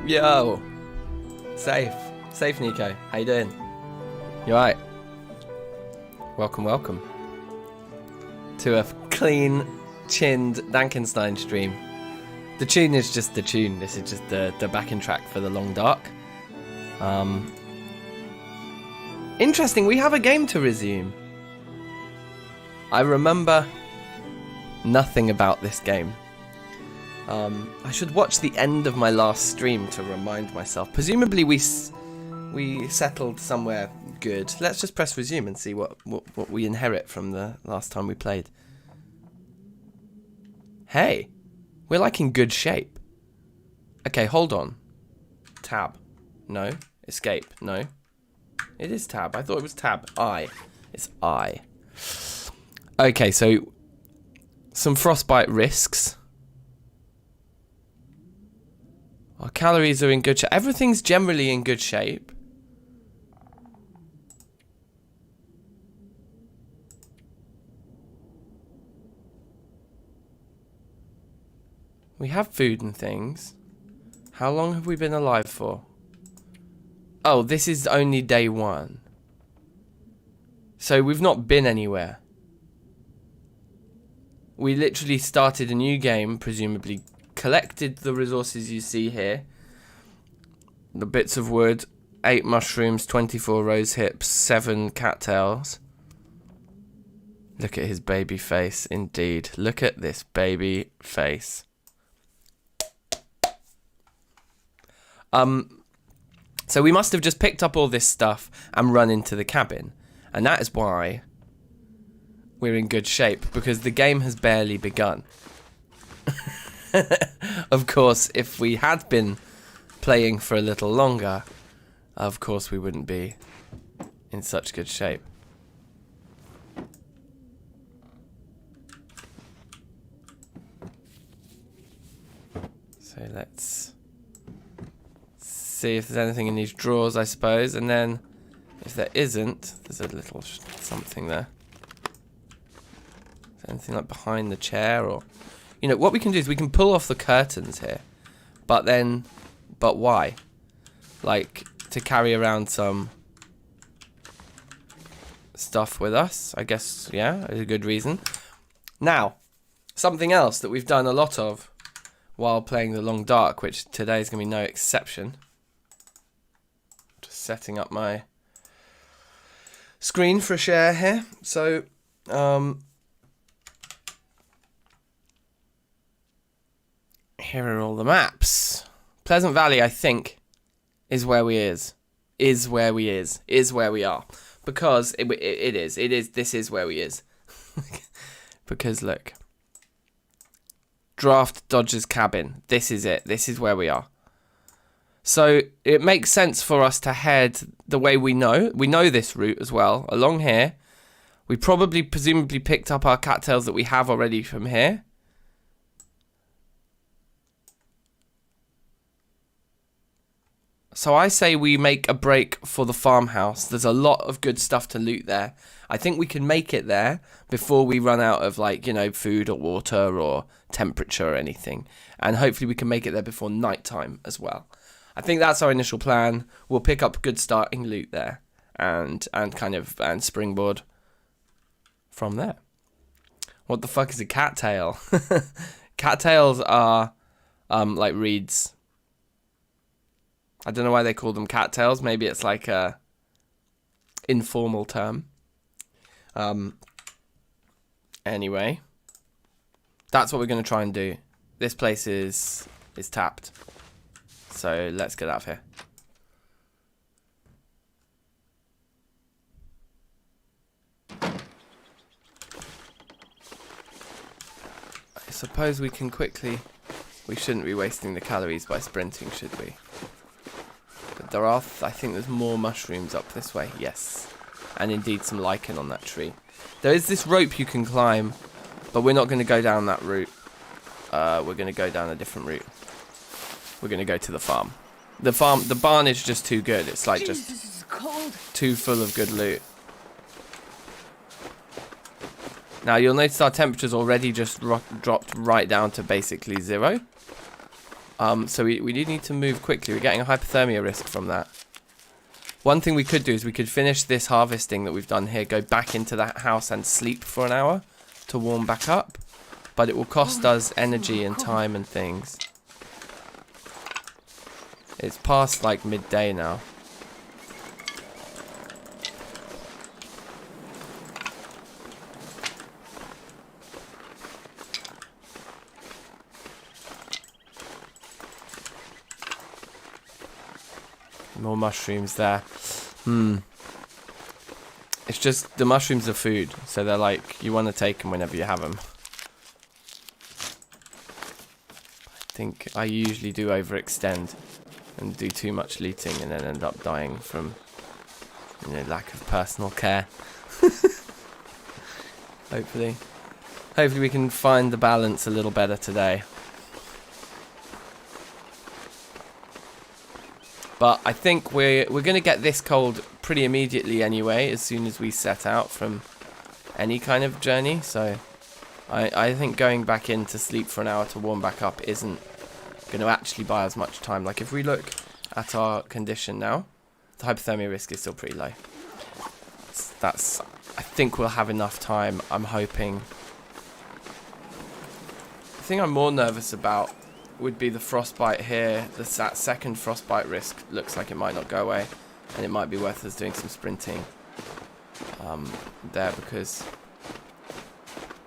Yo, safe, Nico. How you doing? You alright? Welcome to a clean-chinned DankNStein stream. The tune is just the tune. This is just the backing track for the Long Dark. Interesting. We have a game to resume. I remember nothing about this game. I should watch the end of my last stream to remind myself. Presumably we settled somewhere good. Let's just press resume and see what we inherit from the last time we played. Hey, we're like in good shape. Okay, hold on. Tab. No. Escape. No. It is tab. I thought it was tab. I. It's I. Okay, so some frostbite risks. Our calories are in good shape. Everything's generally in good shape. We have food and things. How long have we been alive for? Oh, this is only day 1. So we've not been anywhere. We literally started a new game, presumably collected the resources you see here. The bits of wood, 8 mushrooms, 24 rose hips, 7 cattails. Look at his baby face, indeed. Look at this baby face. So we must have just picked up all this stuff and run into the cabin. And that is why we're in good shape, because the game has barely begun. Of course, if we had been playing for a little longer, of course we wouldn't be in such good shape. So let's see if there's anything in these drawers, I suppose, and then if there isn't, there's a little something there. Is there anything like behind the chair, or... You know, what we can do is we can pull off the curtains here. But why? Like, to carry around some stuff with us, I guess, yeah, is a good reason. Now, something else that we've done a lot of while playing the Long Dark, which today is going to be no exception. Just setting up my screen for a share here. So, here are all the maps. Pleasant Valley, I think, is where we are. Because this is where we is. Because look. Draft Dodger's cabin. This is it. This is where we are. So it makes sense for us to head the way we know. We know this route as well. Along here. We presumably picked up our cattails that we have already from here. So I say we make a break for the farmhouse. There's a lot of good stuff to loot there. I think we can make it there before we run out of, like, you know, food or water or temperature or anything. And hopefully we can make it there before nighttime as well. I think that's our initial plan. We'll pick up good starting loot there and springboard from there. What the fuck is a cattail? Cattails are like reeds. I don't know why they call them cattails. Maybe it's like a informal term. Anyway, that's what we're going to try and do. This place is tapped. So let's get out of here. I suppose we can quickly... We shouldn't be wasting the calories by sprinting, should we? But there are, I think there's more mushrooms up this way. Yes. And indeed some lichen on that tree. There is this rope you can climb, but we're not going to go down that route. We're going to go down a different route. We're going to go to the farm. The barn is just too good. It's like just too full of good loot. Now you'll notice our temperature's already just dropped right down to basically 0. So we do need to move quickly. We're getting a hypothermia risk from that. One thing we could do is we could finish this harvesting that we've done here, go back into that house and sleep for an hour to warm back up. But it will cost us energy and time and things. It's past like midday now. More mushrooms there. It's just the mushrooms are food, so they're like, you want to take them whenever you have them. I think I usually do overextend and do too much looting and then end up dying from, lack of personal care. Hopefully we can find the balance a little better today. But I think we're going to get this cold pretty immediately anyway, as soon as we set out from any kind of journey. So I think going back in to sleep for an hour to warm back up isn't going to actually buy us much time. Like if we look at our condition now, the hypothermia risk is still pretty low. I think we'll have enough time, I'm hoping. The thing I'm more nervous about would be the frostbite here. That second frostbite risk looks like it might not go away, and it might be worth us doing some sprinting there, because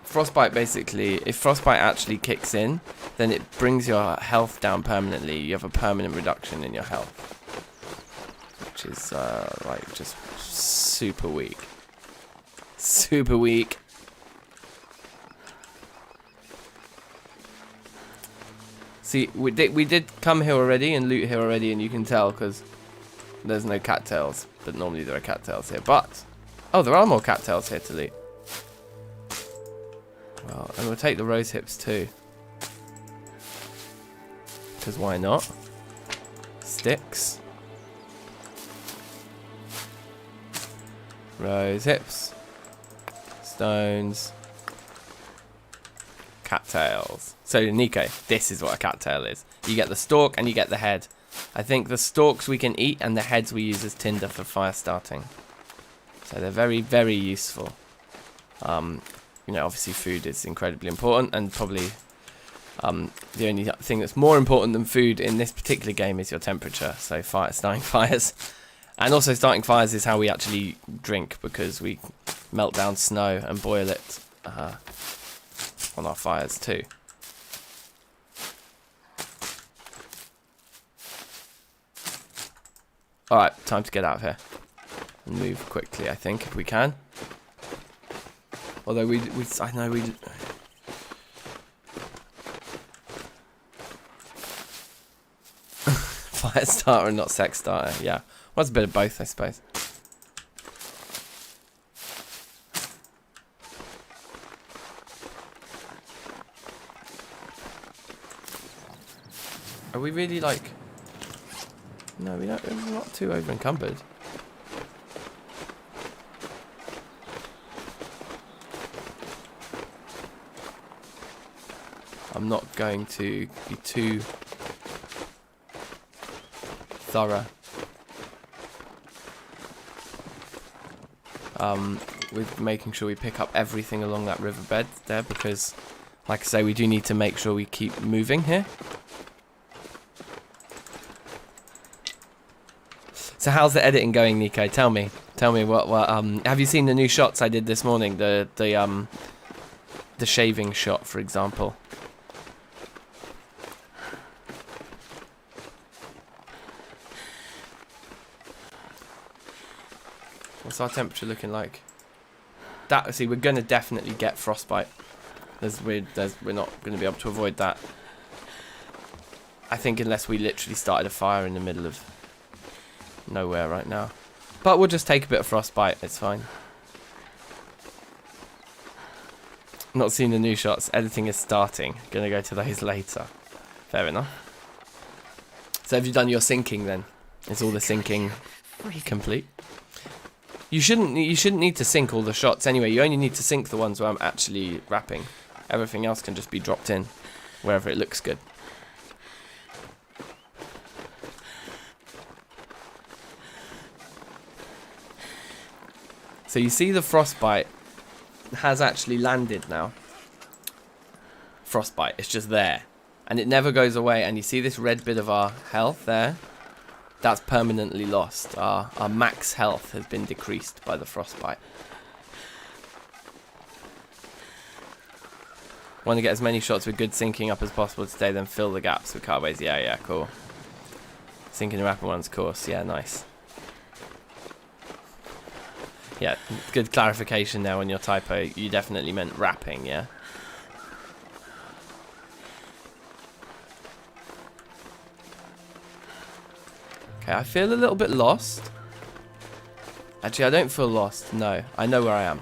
frostbite basically, if frostbite actually kicks in, then it brings your health down permanently. You have a permanent reduction in your health, which is like just super weak. Super weak. See, we did come here already and loot here already, and you can tell because there's no cattails, but normally there are cattails here. But, oh, there are more cattails here to loot. Well, and we'll take the rose hips too, because why not? Sticks. Rose hips. Stones. Cattails. So Nico, this is what a cattail is. You get the stalk and you get the head. I think the stalks we can eat and the heads we use as tinder for fire starting. So they're very, very useful. Obviously food is incredibly important, and probably the only thing that's more important than food in this particular game is your temperature. So starting fires. And also starting fires is how we actually drink, because we melt down snow and boil it on our fires too. Alright, time to get out of here and move quickly, I think, if we can. Although I know we fire starter and not sex starter, yeah. Well, it's a bit of both, I suppose. Are we really like... No, we're not too over encumbered. I'm not going to be too thorough with making sure we pick up everything along that riverbed there, because, like I say, we do need to make sure we keep moving here. So how's the editing going, Nico? Tell me what have you seen the new shots I did this morning? The shaving shot, for example. What's our temperature looking like? See, we're gonna definitely get frostbite. We're not gonna be able to avoid that. I think, unless we literally started a fire in the middle of nowhere right now. But we'll just take a bit of frostbite, it's fine. Not seeing the new shots. Editing is starting. Gonna go to those later. Fair enough. So have you done your syncing then? Is all the syncing complete? You shouldn't need to sync all the shots anyway. You only need to sync the ones where I'm actually rapping. Everything else can just be dropped in wherever it looks good. So you see the frostbite has actually landed now. Frostbite, it's just there. And it never goes away. And you see this red bit of our health there? That's permanently lost. Our max health has been decreased by the frostbite. Want to get as many shots with good syncing up as possible today, then fill the gaps with carways. Yeah, cool. Syncing the rapid ones, course. Yeah, nice. Yeah, good clarification there on your typo. You definitely meant rapping, yeah? Okay, I feel a little bit lost. Actually, I don't feel lost. No, I know where I am.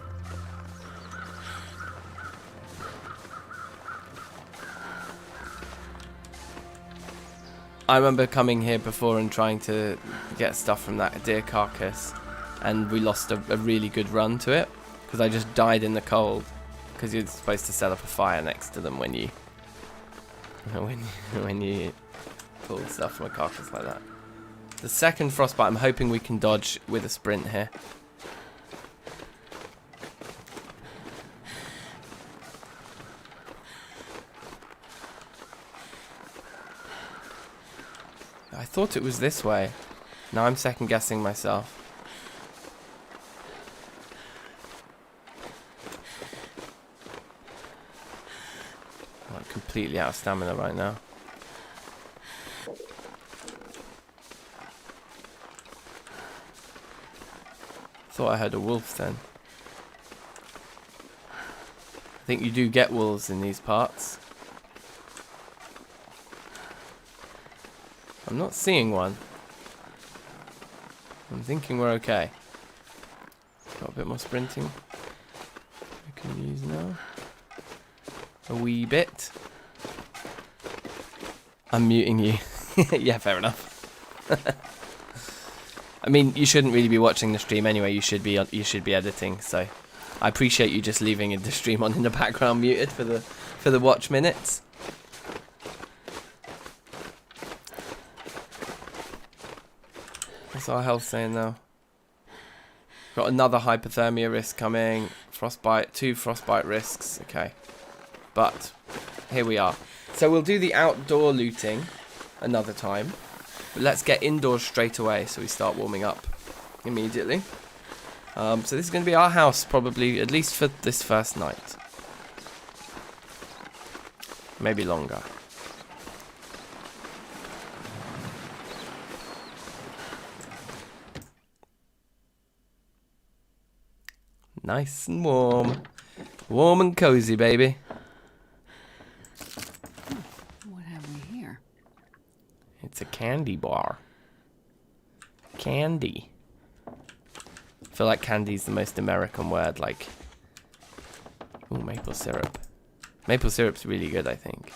I remember coming here before and trying to get stuff from that deer carcass, and we lost a really good run to it because I just died in the cold. Because you're supposed to set up a fire next to them when you pull stuff from a carcass like that. The second frostbite, I'm hoping we can dodge with a sprint here. I thought it was this way. Now I'm second guessing myself. I'm completely out of stamina right now. Thought I heard a wolf then. I think you do get wolves in these parts. I'm not seeing one. I'm thinking we're okay. Got a bit more sprinting we can use now. A wee bit. I'm muting you. Yeah, fair enough. I mean, you shouldn't really be watching the stream anyway. You should be editing. So, I appreciate you just leaving the stream on in the background muted for the watch minutes. What's our health saying now? Got another hypothermia risk coming. Frostbite, 2 frostbite risks. Okay, but here we are. So we'll do the outdoor looting another time. But let's get indoors straight away so we start warming up immediately. So this is going to be our house probably, at least for this first night. Maybe longer. Nice and warm. Warm and cozy, baby. What have we here? It's a candy bar. Candy. I feel like candy's the most American word, like... Ooh, maple syrup. Maple syrup's really good, I think.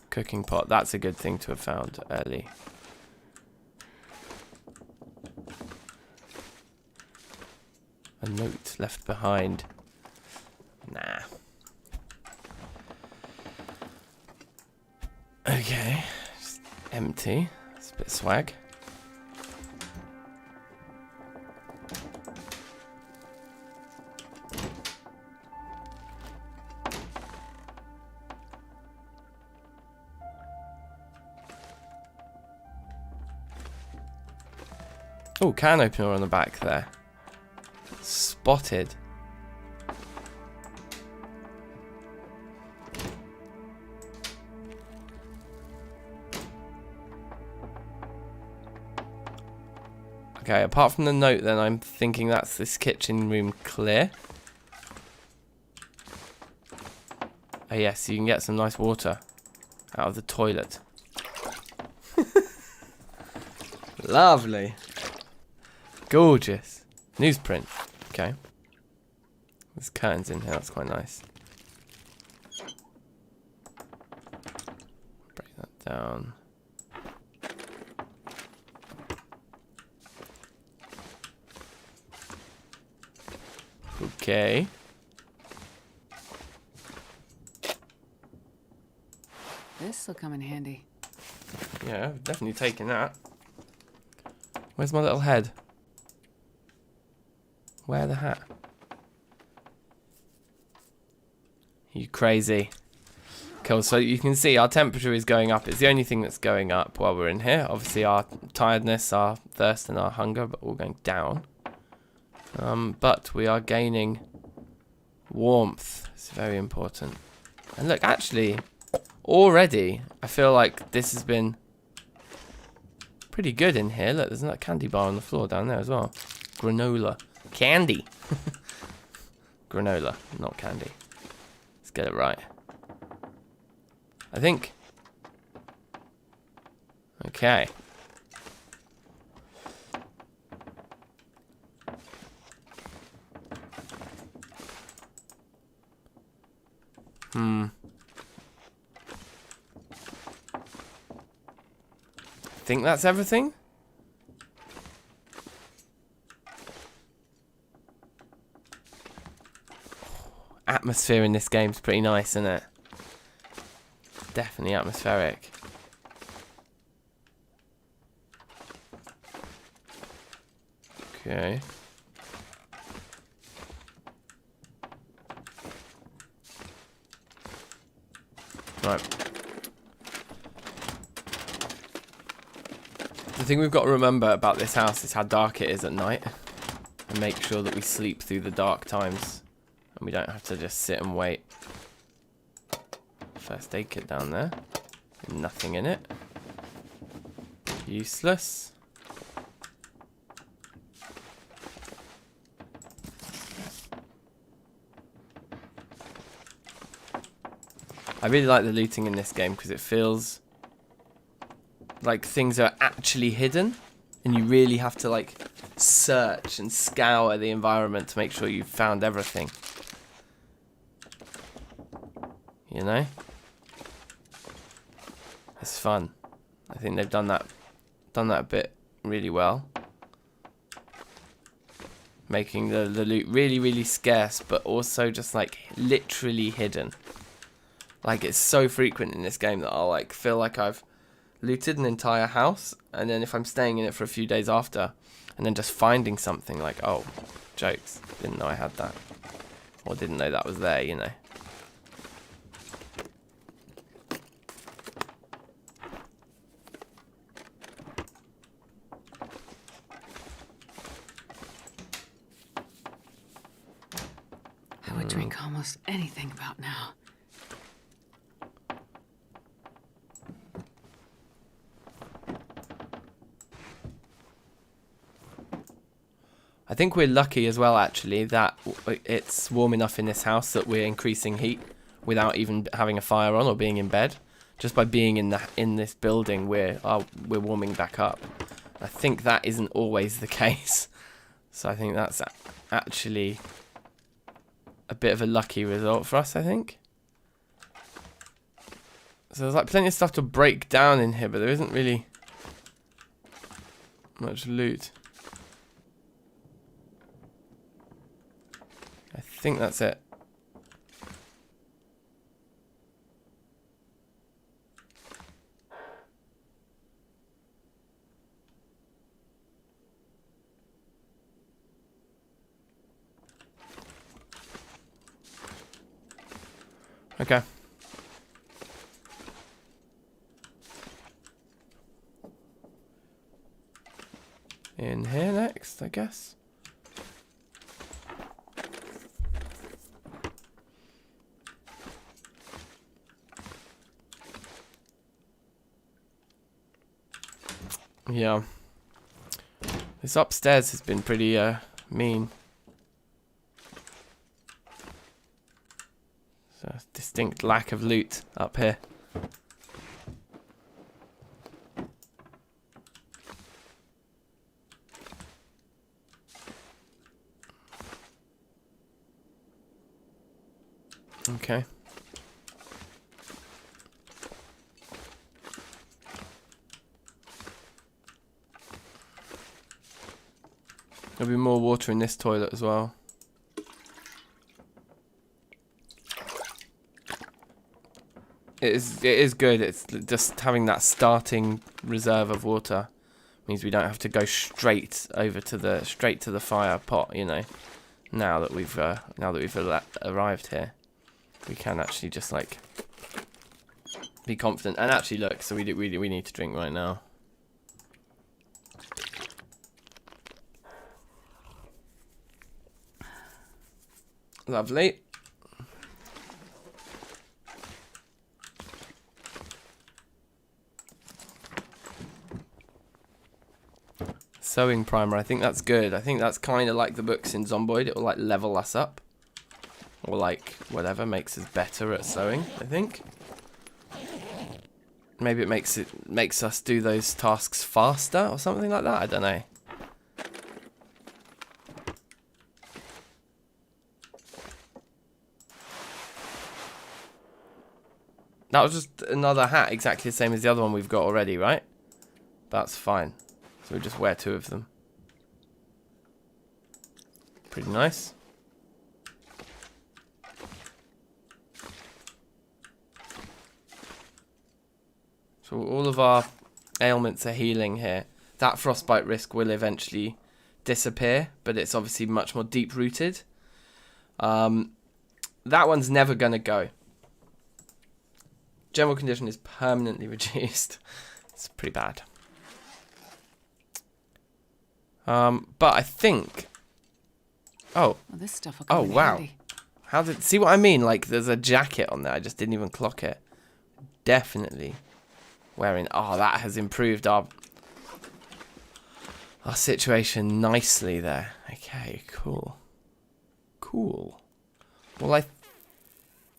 Cooking pot, that's a good thing to have found early. A note left behind. Nah. Okay, just empty. It's a bit swag. Oh, can opener on the back there. Spotted. Okay, apart from the note then, I'm thinking that's this kitchen room clear. Oh yes, you can get some nice water out of the toilet. Lovely. Gorgeous. Newsprint. Okay. There's curtains in here, that's quite nice. Break that down. Okay. This'll come in handy. Yeah, definitely taking that. Where's my little head? Wear the hat. You crazy. Cool, so you can see our temperature is going up. It's the only thing that's going up while we're in here. Obviously our tiredness, our thirst and our hunger are all going down. But we are gaining warmth. It's very important. And look, actually, already, I feel like this has been pretty good in here. Look, there's another candy bar on the floor down there as well. Granola. Candy. Granola, not candy. Let's get it right. I think. Okay. I think that's everything. Atmosphere in this game is pretty nice, isn't it? Definitely atmospheric. Okay. Right. The thing we've got to remember about this house is how dark it is at night. And make sure that we sleep through the dark times. And we don't have to just sit and wait. First aid kit down there. Nothing in it. Useless. I really like the looting in this game because it feels like things are actually hidden and you really have to like search and scour the environment to make sure you've found everything. You know? It's fun. I think they've done that bit really well. Making the loot really, really scarce, but also just like literally hidden. Like it's so frequent in this game that I'll like feel like I've looted an entire house, and then if I'm staying in it for a few days after, and then just finding something like, oh, jokes, didn't know I had that, or didn't know that was there, you know. I would drink almost anything about now. I think we're lucky as well, actually, that it's warm enough in this house that we're increasing heat without even having a fire on or being in bed. Just by being in this building, we're warming back up. I think that isn't always the case, so I think that's actually a bit of a lucky result for us, I think. So there's like plenty of stuff to break down in here, but there isn't really much loot. I think that's it. Okay. In here next, I guess. Yeah. This upstairs has been pretty mean. There's a distinct lack of loot up here. Okay. There'll be more water in this toilet as well. It is good. It's just having that starting reserve of water means we don't have to go straight to the fire pot. You know, now that we've arrived here, we can actually just like be confident. And actually, look. So we need to drink right now. Lovely. Sewing primer, I think that's good. I think that's kind of like the books in Zomboid. It will like level us up. Or like whatever makes us better at sewing, I think. Maybe it makes us do those tasks faster or something like that. I don't know. That was just another hat, exactly the same as the other one we've got already, right? That's fine. So we just wear 2 of them. Pretty nice. So all of our ailments are healing here. That frostbite risk will eventually disappear, but it's obviously much more deep-rooted. That one's never going to go. General condition is permanently reduced. It's pretty bad. But I think... Oh. Well, this stuff will Oh, come in wow. handy. How did... See what I mean? Like, there's a jacket on there. I just didn't even clock it. Definitely wearing... Oh, that has improved our situation nicely there. Okay, cool. Cool. Well, I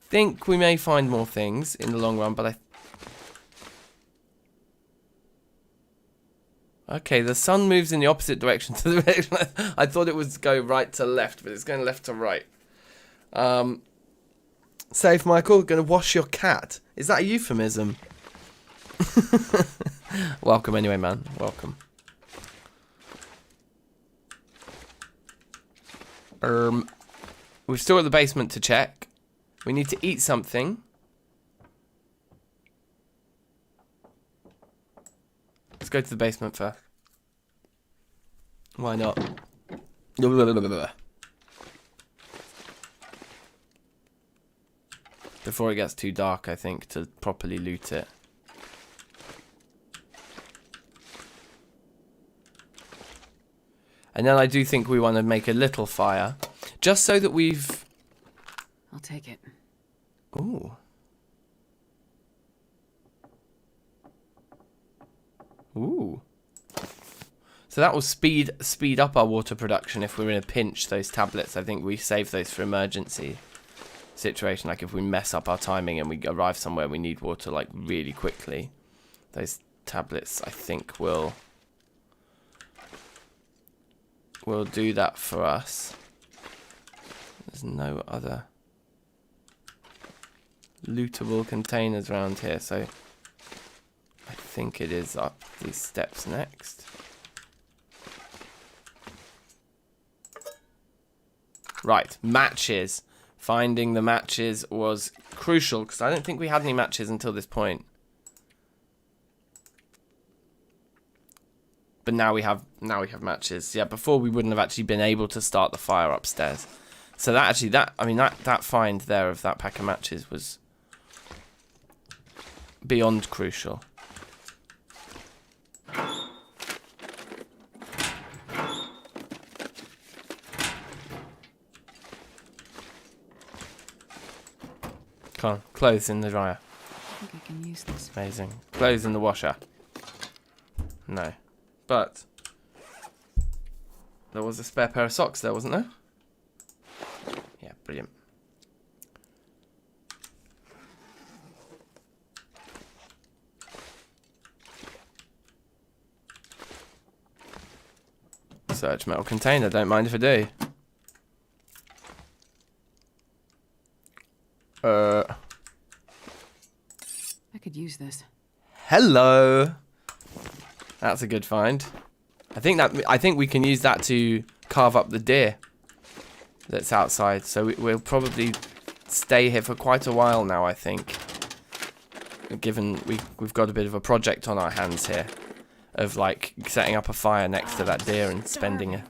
think we may find more things in the long run, but Okay, the sun moves in the opposite direction to the direction. I thought it was go right to left, but it's going left to right. Safe, Michael. Going to wash your cat. Is that a euphemism? Welcome anyway, man. Welcome. We've still got the basement to check. We need to eat something. Let's go to the basement first. Why not? Before it gets too dark, I think, to properly loot it. And then I do think we want to make a little fire. Just so that we've... I'll take it. Ooh. Ooh. So that will speed up our water production if we're in a pinch, those tablets. I think we save those for emergency situation. Like if we mess up our timing and we arrive somewhere we need water like really quickly. Those tablets, I think, will do that for us. There's no other lootable containers around here, so I think it is up these steps next. Right, matches. Finding the matches was crucial because I don't think we had any matches until this point. But now we have matches. Yeah, before we wouldn't have actually been able to start the fire upstairs. So that find there of that pack of matches was beyond crucial. Come on, clothes in the dryer. I think I can use this. Amazing. Clothes in the washer. No. But there was a spare pair of socks there, wasn't there? Yeah, brilliant. Search metal container, don't mind if I do. I could use this. Hello. That's a good find. I think we can use that to carve up the deer that's outside. So we'll probably stay here for quite a while now, I think. given we've got a bit of a project on our hands here, of like setting up a fire next to that deer and spending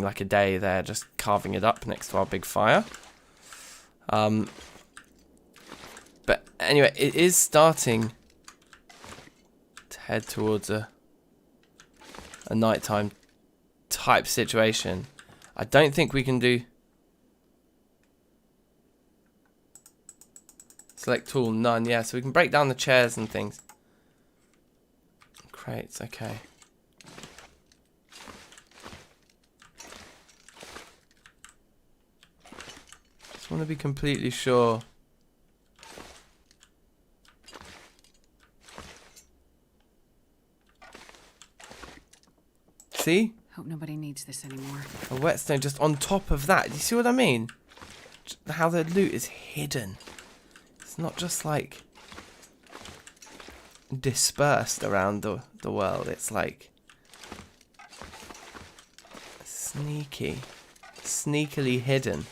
like a day there just carving it up next to our big fire. But anyway, it is starting to head towards a nighttime type situation. I don't think we can do select tool, none. Yeah, so we can break down the chairs and things. Crates, okay. Just want to be completely sure. See? Hope nobody needs this anymore. A whetstone just on top of that. Do you see what I mean? How the loot is hidden. It's not just like dispersed around the world. It's like sneakily hidden.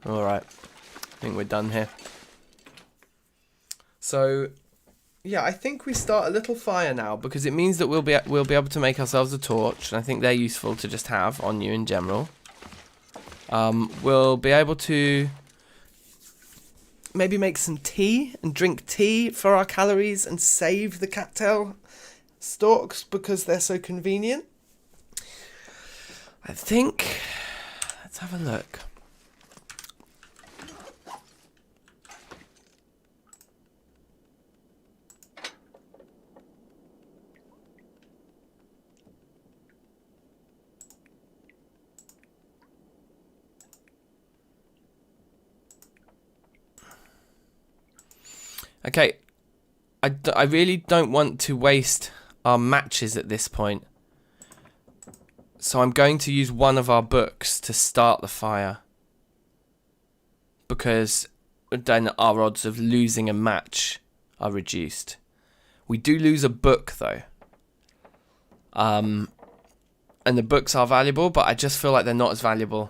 Alright, I think we're done here. So, yeah, I think we start a little fire now because it means that we'll be able to make ourselves a torch, and I think they're useful to just have on you in general. We'll be able to maybe make some tea and drink tea for our calories and save the cattail stalks because they're so convenient. I think, let's have a look. Okay, I really don't want to waste our matches at this point. So I'm going to use one of our books to start the fire. Because then our odds of losing a match are reduced. We do lose a book though. And the books are valuable, but I just feel like they're not as valuable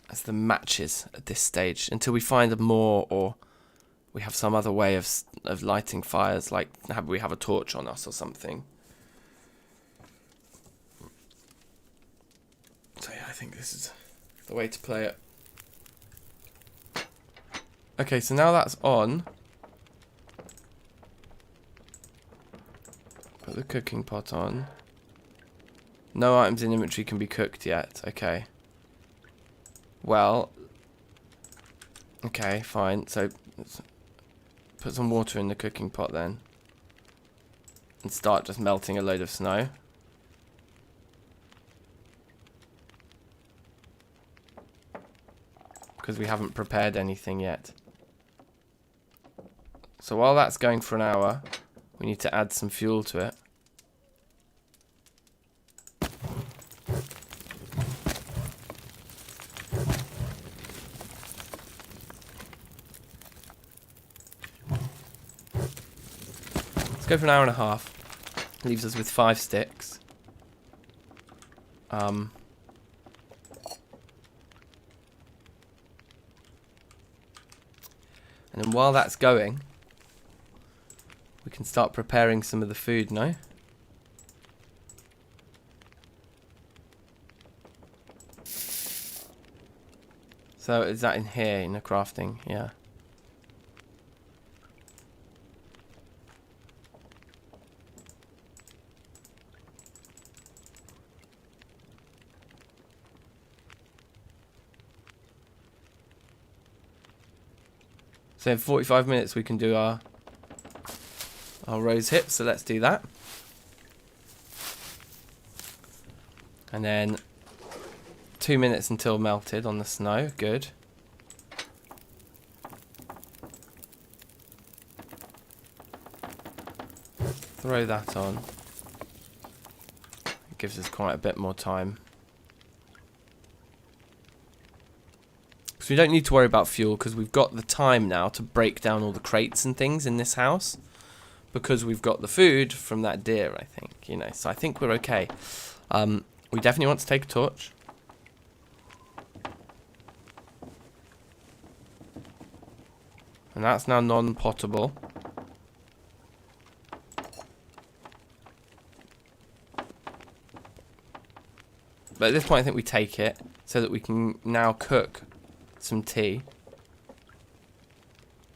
as the matches at this stage. Until we find more, or we have some other way of lighting fires, like we have a torch on us or something. So yeah, I think this is the way to play it. Okay, so now that's on. Put the cooking pot on. No items in inventory can be cooked yet. Okay. Well. Okay, fine. So let's put some water in the cooking pot then. And start just melting a load of snow. Because we haven't prepared anything yet. So while that's going for an hour, we need to add some fuel to it. Let's go for an hour and a half. Leaves us with 5 sticks. And then while that's going, we can start preparing some of the food, no? So is that in here, in the crafting? Yeah. So in 45 minutes we can do our rose hips, so let's do that. And then 2 minutes until melted on the snow, good. Throw that on. It gives us quite a bit more time. So we don't need to worry about fuel because we've got the time now to break down all the crates and things in this house. Because we've got the food from that deer, I think, you know. So I think we're okay. We definitely want to take a torch. And that's now non-potable. But at this point, I think we take it so that we can now cook some tea.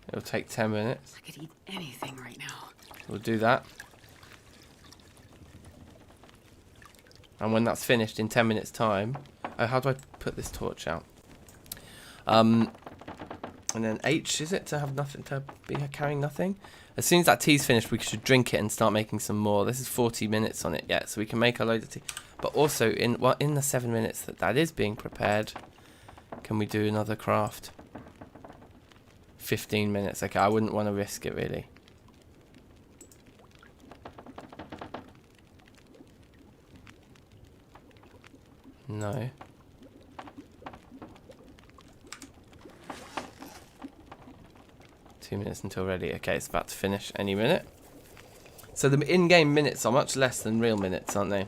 It'll take 10 minutes. I could eat anything right now. We'll do that. And when that's finished in 10 minutes time... Oh, how do I put this torch out? And then H, is it? To have nothing, to be carrying nothing? As soon as that tea's finished, we should drink it and start making some more. This is 40 minutes on it yet, so we can make a load of tea. But also, in the 7 minutes that is being prepared, can we do another craft? 15 minutes. Okay, I wouldn't want to risk it, really. No. Minutes until ready. Okay, it's about to finish any minute. So the in-game minutes are much less than real minutes, aren't they?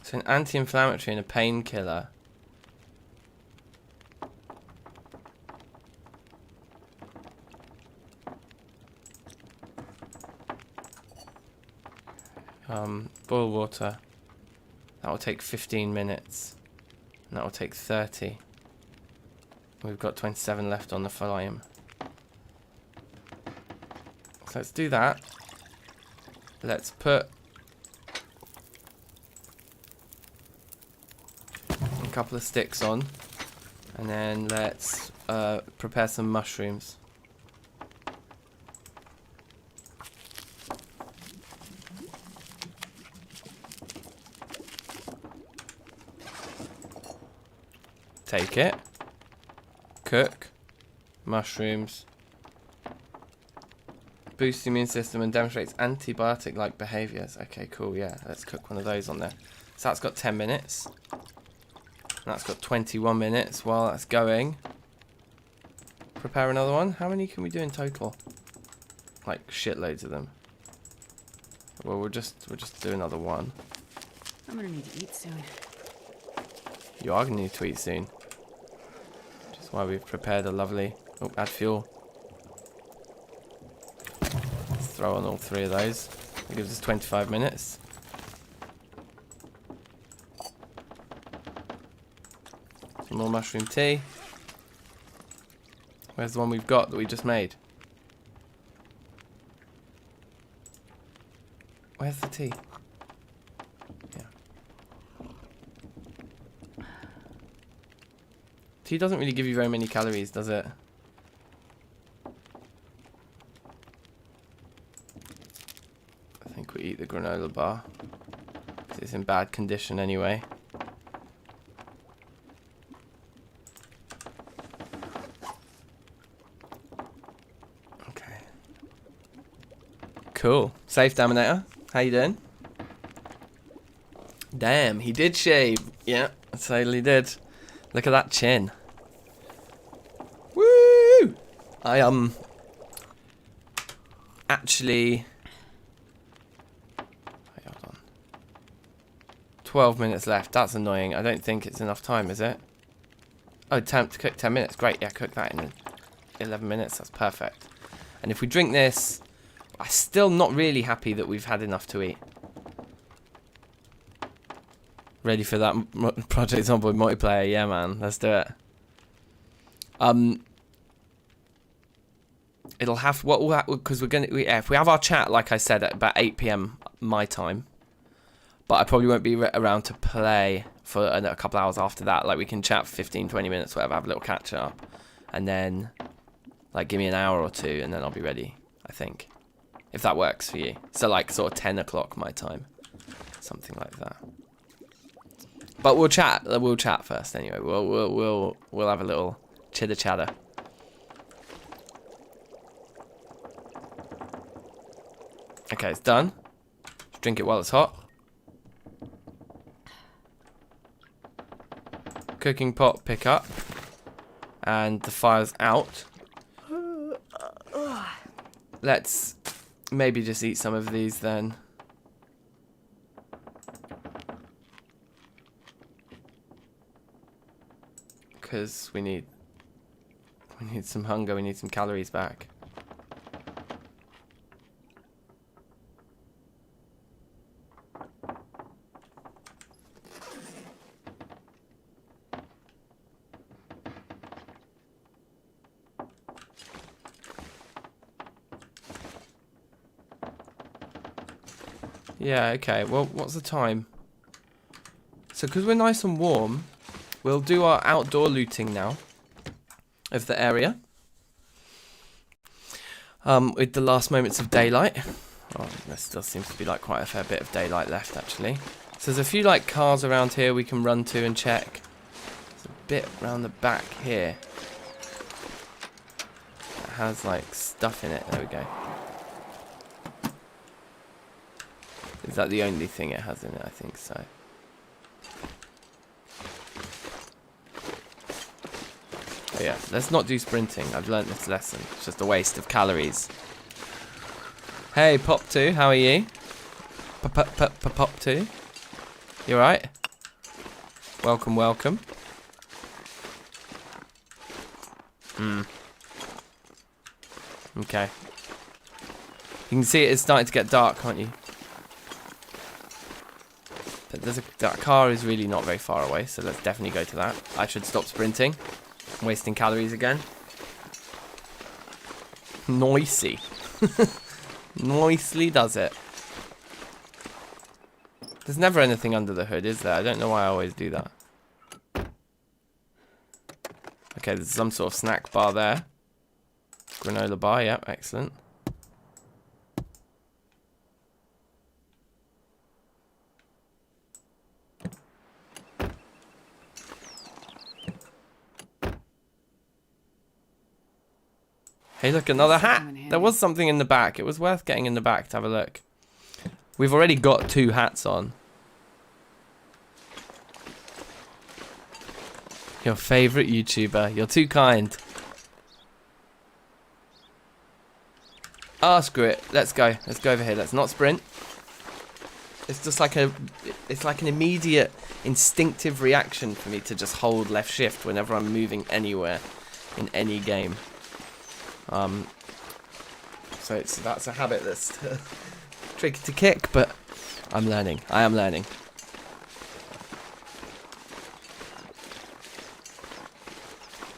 So an anti-inflammatory and a painkiller. Boil water. That will take 15 minutes. And that will take 30. We've got 27 left on the flame. So let's do that. Let's put a couple of sticks on. And then let's prepare some mushrooms. Take it, cook, mushrooms, boosts the immune system and demonstrates antibiotic-like behaviours. Okay, cool, yeah, let's cook one of those on there. So that's got 10 minutes. And that's got 21 minutes. While that's going, prepare another one. How many can we do in total? Like shitloads of them. Well, we'll just do another one. I'm gonna need to eat soon. You are going to need to eat soon. Which is why we've prepared a lovely... Oh, add fuel. Let's throw on all 3 of those. That gives us 25 minutes. Some more mushroom tea. Where's the one we've got that we just made? Where's the tea? Tea doesn't really give you very many calories, does it? I think we eat the granola bar. Because it's in bad condition anyway. Okay. Cool. Safe, Daminator. How you doing? Damn, he did shave. Yeah, I totally did. Look at that chin. Woo! I actually... Wait, hold on. 12 minutes left. That's annoying. I don't think it's enough time, is it? Oh, to cook 10 minutes. Great, yeah, cook that in 11 minutes. That's perfect. And if we drink this, I'm still not really happy that we've had enough to eat. Ready for that Project Zomboid multiplayer? Yeah, man. Let's do it. It'll have what will because if we have our chat like I said at about 8 PM my time, but I probably won't be around to play for a couple hours after that. Like we can chat for 15-20 minutes, whatever, have a little catch up, and then like give me an hour or 2, and then I'll be ready. I think, if that works for you. So like sort of 10 o'clock my time, something like that. But we'll chat. We'll chat first anyway. We'll have a little chitter chatter. Okay, it's done. Just drink it while it's hot. cooking pot pick up. And the fire's out. Let's maybe just eat some of these then. Because we need some hunger, we need some calories back. Yeah, okay, well, what's the time? So, because we're nice and warm, we'll do our outdoor looting now of the area. With the last moments of daylight. Oh, there still seems to be like quite a fair bit of daylight left, actually. So there's a few like cars around here we can run to and check. There's a bit around the back here that has like stuff in it. There we go. Is that the only thing it has in it? I think so. Oh yeah, let's not do sprinting. I've learnt this lesson. It's just a waste of calories. Hey, Pop2, how are you? Pop2? You alright? Welcome, welcome. Okay. You can see it's starting to get dark, can't you? But that car is really not very far away, so let's definitely go to that. I should stop sprinting. I'm wasting calories again. Noisy. Nicely does it. There's never anything under the hood, is there? I don't know why I always do that. Okay, there's some sort of snack bar there. Granola bar, yep, excellent. Hey, look, another hat. There was something in the back. It was worth getting in the back to have a look. We've already got 2 hats on. Your favourite YouTuber. You're too kind. Ah, screw it. Let's go. Let's go over here. Let's not sprint. It's just like it's like an immediate instinctive reaction for me to just hold left shift whenever I'm moving anywhere in any game. So that's a habit that's tricky to kick, but I'm learning. I am learning.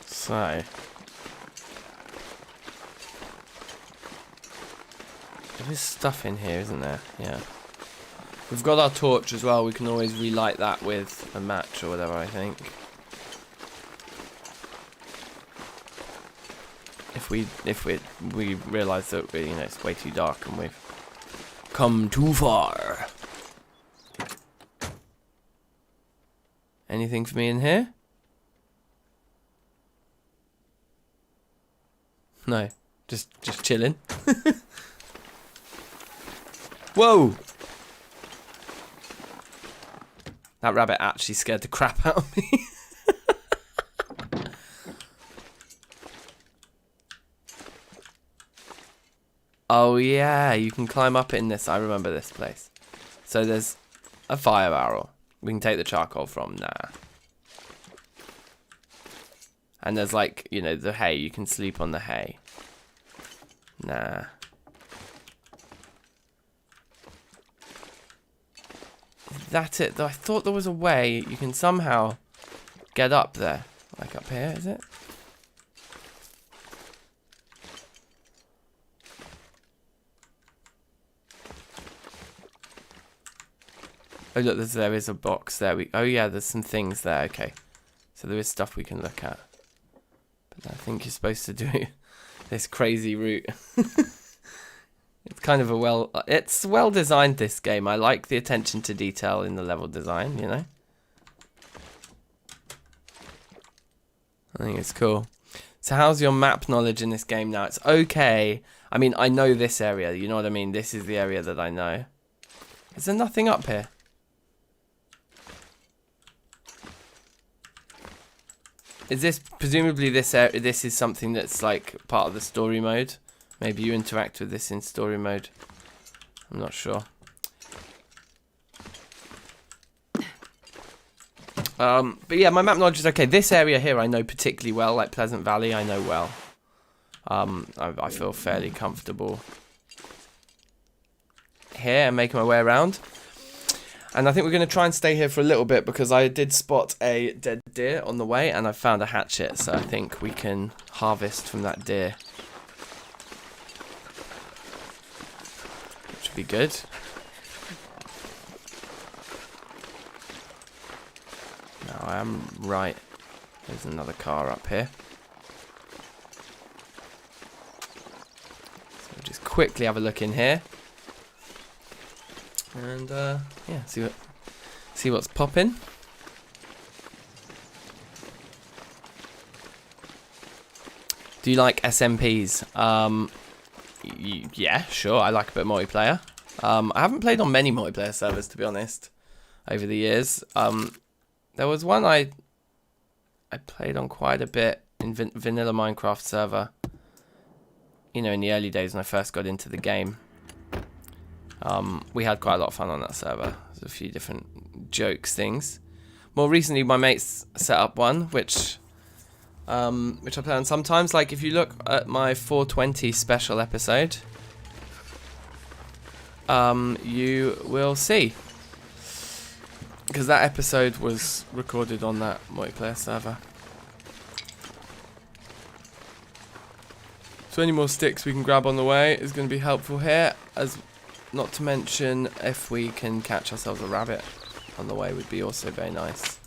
So there is stuff in here, isn't there? Yeah. We've got our torch as well. We can always relight that with a match or whatever, I think. If we realise that it's way too dark and we've come too far. Anything for me in here? No, just chilling. Whoa! That rabbit actually scared the crap out of me. Oh yeah, you can climb up in this. I remember this place. So there's a fire barrel. We can take the charcoal from. Nah. And there's like, the hay. You can sleep on the hay. Nah. Is that it? I thought there was a way you can somehow get up there. Like up here, is it? Oh look, there is a box there. Oh yeah, there's some things there. Okay, so there is stuff we can look at. But I think you're supposed to do this crazy route. It's kind of it's well designed, this game. I like the attention to detail in the level design. I think it's cool. So how's your map knowledge in this game now? It's okay. I mean, I know this area. You know what I mean? This is the area that I know. Is there nothing up here? Is this presumably this is something that's like part of the story mode? Maybe you interact with this in story mode. I'm not sure. But yeah, my map knowledge is okay. This area here I know particularly well, like Pleasant Valley I know well. I feel fairly comfortable here and making my way around. And I think we're going to try and stay here for a little bit because I did spot a dead deer on the way and I found a hatchet, so I think we can harvest from that deer. Which would be good. Now I am right. There's another car up here. So we'll just quickly have a look in here. And yeah, see what's popping. Do you like SMPs? Yeah, sure. I like a bit of multiplayer. I haven't played on many multiplayer servers, to be honest, over the years. There was one I played on quite a bit in vanilla Minecraft server. You know, in the early days when I first got into the game. We had quite a lot of fun on that server. There's a few different jokes things. More recently, my mates set up one, which I play on sometimes. Like if you look at my 420 special episode, you will see, because that episode was recorded on that multiplayer server. So any more sticks we can grab on the way is going to be helpful here, as not to mention if we can catch ourselves a rabbit on the way would be also very nice.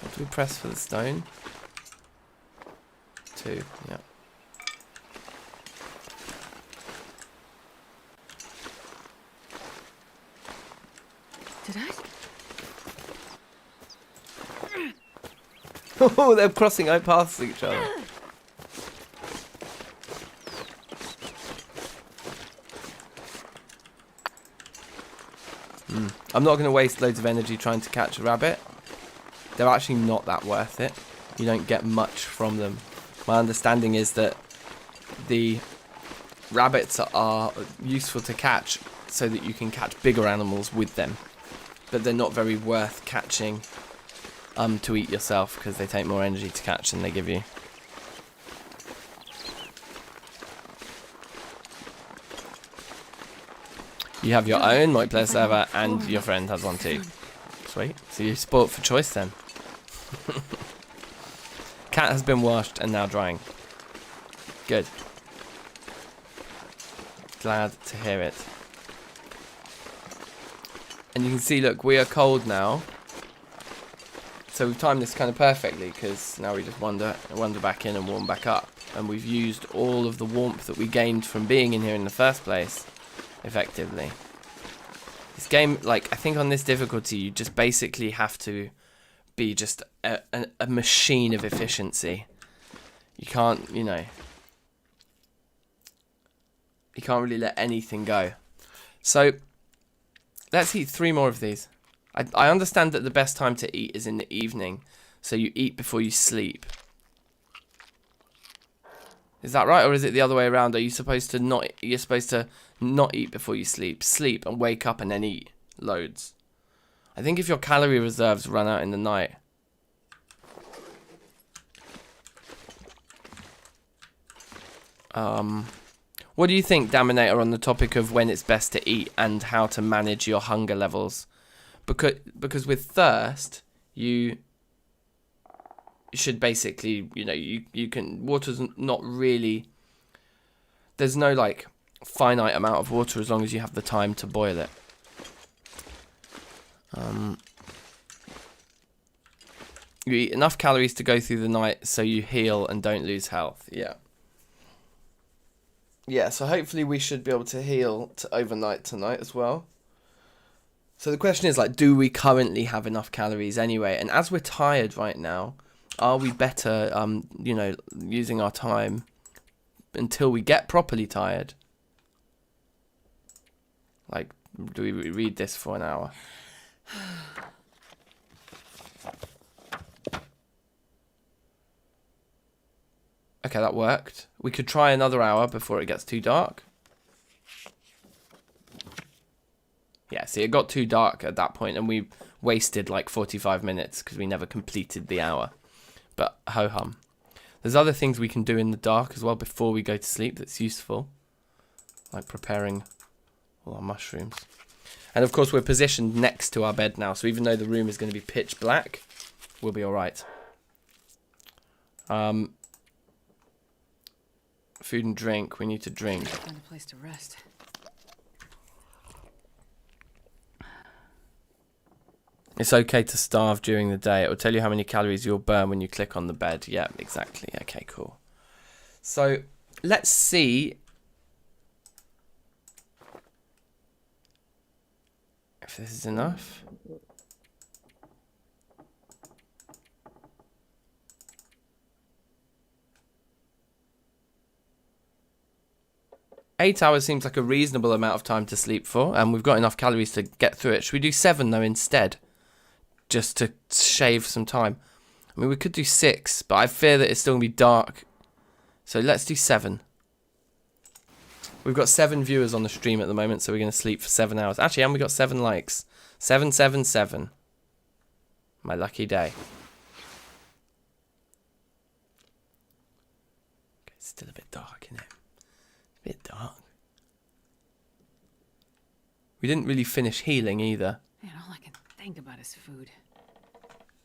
What do we press for the stone? 2, yeah. Did I? Oh, they're crossing out past each other. I'm not going to waste loads of energy trying to catch a rabbit. They're actually not that worth it. You don't get much from them. My understanding is that the rabbits are useful to catch so that you can catch bigger animals with them. But they're not very worth catching to eat yourself because they take more energy to catch than they give you. You have your own multiplayer server and your friend has one too. Sweet. So you're sport for choice then. Cat has been washed and now drying. Good. Glad to hear it. And you can see, look, we are cold now. So we've timed this kind of perfectly because now we just wander back in and warm back up. And we've used all of the warmth that we gained from being in here in the first place. Effectively. This game, like, I think on this difficulty you just basically have to be just a machine of efficiency. You can't, you know, you can't really let anything go. So let's eat 3 more of these. I understand that the best time to eat is in the evening, so you eat before you sleep. Is that right, or is it the other way around? Are you supposed to not? You're supposed to not eat before you sleep, sleep and wake up and then eat loads. I think if your calorie reserves run out in the night. What do you think, Daminator, on the topic of when it's best to eat and how to manage your hunger levels? Because with thirst, you should basically, you know, you can, water's not really, there's no like finite amount of water as long as you have the time to boil it. You eat enough calories to go through the night so you heal and don't lose health. Yeah. Yeah, so hopefully we should be able to heal to overnight tonight as well. So the question is, like, do we currently have enough calories anyway? And as we're tired right now, are we better, you know, using our time until we get properly tired? Like, do we read this for an hour? Okay, that worked. We could try another hour before it gets too dark. Yeah, see, it got too dark at that point, and we wasted like 45 minutes because we never completed the hour. But ho-hum. There's other things we can do in the dark as well before we go to sleep that's useful. Like preparing all our mushrooms. And of course, we're positioned next to our bed now, so even though the room is going to be pitch black, we'll be alright. Food and drink. We need to drink. Find a place to rest. It's okay to starve during the day. It will tell you how many calories you'll burn when you click on the bed. Yeah, exactly. Okay, cool. So, let's see if this is enough. Eight hours seems like a reasonable amount of time to sleep for, and we've got enough calories to get through it. Should we do 7 though instead? Just to shave some time. I mean, we could do 6, but I fear that it's still going to be dark. So let's do 7. We've got 7 viewers on the stream at the moment, so we're going to sleep for 7 hours. Actually, and we got 7 likes. 777. My lucky day. Okay, it's still a bit dark, isn't it? It's a bit dark. We didn't really finish healing either. Man, all I can think about is food.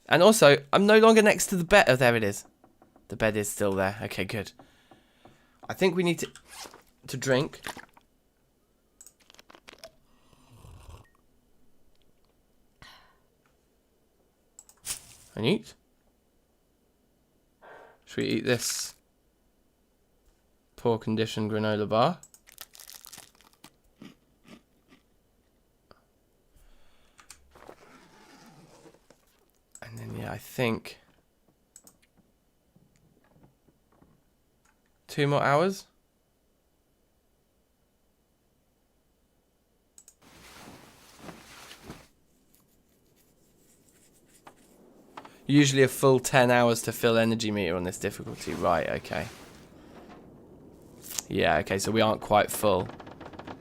And also, I'm no longer next to the bed. Oh, there it is. The bed is still there. Okay, good. I think we need to drink. And eat. Should we eat this poor condition granola bar? And then, yeah, I think 2 more hours. Usually a full 10 hours to fill energy meter on this difficulty. Right, okay. Yeah, okay, so we aren't quite full.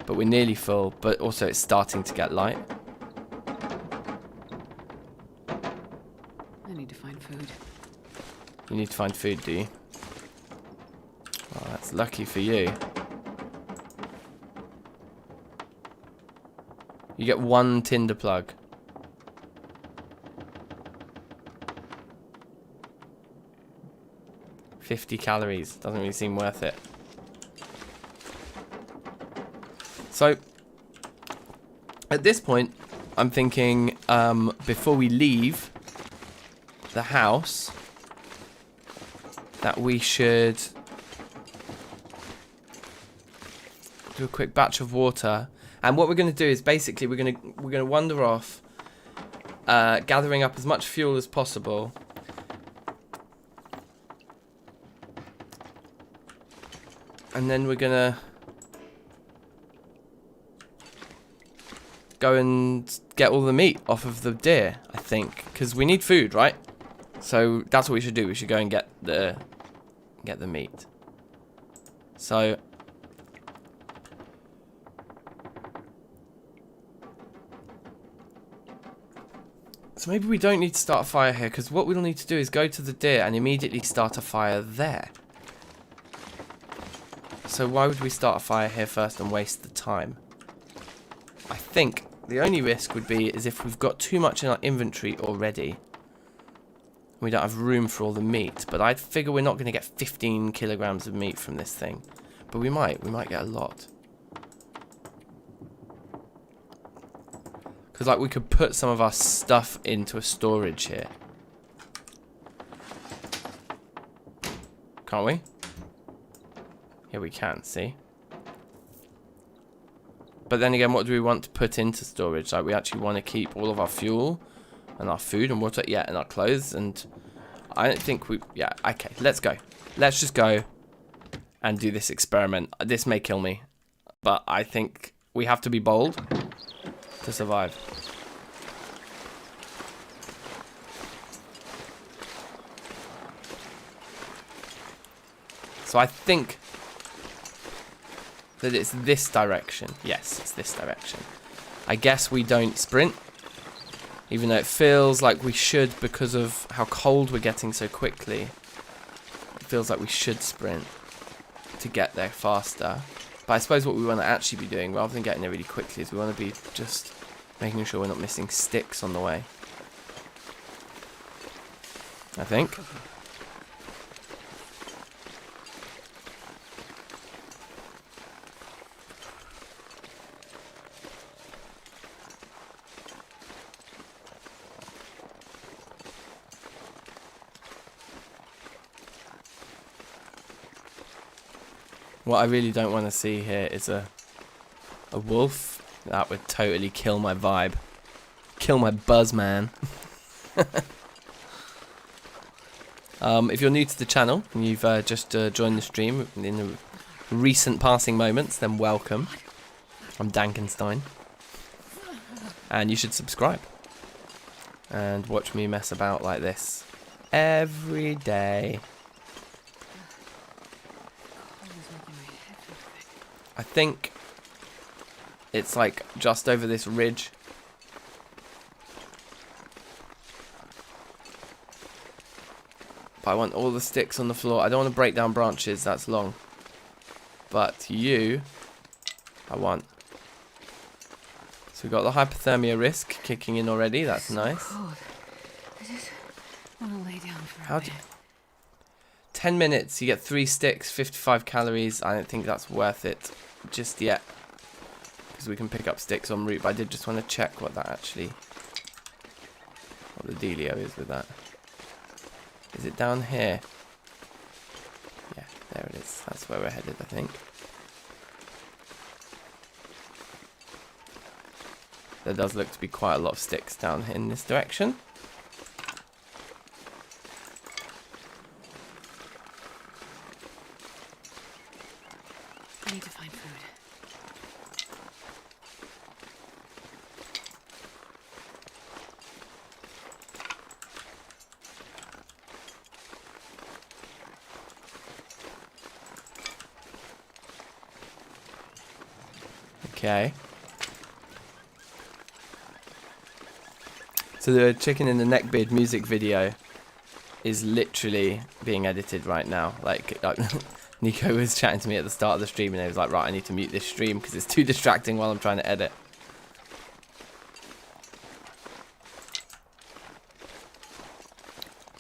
But we're nearly full, but also it's starting to get light. I need to find food. You need to find food, do you? Well, that's lucky for you. You get 1 tinder plug. $50 calories. Doesn't really seem worth it. So, at this point, I'm thinking, before we leave the house, that we should do a quick batch of water. And what we're going to do is basically we're going to wander off, gathering up as much fuel as possible. And then we're going to go and get all the meat off of the deer, I think, because we need food, right? So that's what we should do. We should go and get the meat. So maybe we don't need to start a fire here, because what we'll need to do is go to the deer and immediately start a fire there. So why would we start a fire here first and waste the time? I think the only risk would be is if we've got too much in our inventory already. We don't have room for all the meat, but I figure we're not going to get 15 kilograms of meat from this thing. But we might get a lot. Because like we could put some of our stuff into a storage here. Can't we? Yeah, we can, see? But then again, what do we want to put into storage? Like, we actually want to keep all of our fuel and our food and water, yeah, and our clothes. And I don't think we, yeah, okay, let's go. Let's just go and do this experiment. This may kill me, but I think we have to be bold to survive. So I think that it's this direction. Yes, it's this direction. I guess we don't sprint, even though it feels like we should because of how cold we're getting so quickly. It feels like we should sprint to get there faster. But I suppose what we want to actually be doing, rather than getting there really quickly, is we want to be just making sure we're not missing sticks on the way. I think. What I really don't want to see here is a wolf. That would totally kill my vibe. Kill my buzz, man. If you're new to the channel and you've just joined the stream in the recent passing moments, then welcome. I'm DankNStein. And you should subscribe. And watch me mess about like this every day. I think it's like just over this ridge. But I want all the sticks on the floor. I don't want to break down branches, that's long. But you, I want. So we've got the hypothermia risk kicking in already, that's nice. Cold. I just want to lay down for How a bit. 10 minutes, you get 3 sticks, 55 calories. I don't think that's worth it just yet. Because we can pick up sticks en route. But I did just want to check what that actually, what the dealio is with that. Is it down here? Yeah, there it is. That's where we're headed, I think. There does look to be quite a lot of sticks down in this direction. I need to find food. Okay. So the chicken in the neckbeard music video is literally being edited right now. Like Nico was chatting to me at the start of the stream and he was like, right, I need to mute this stream because it's too distracting while I'm trying to edit.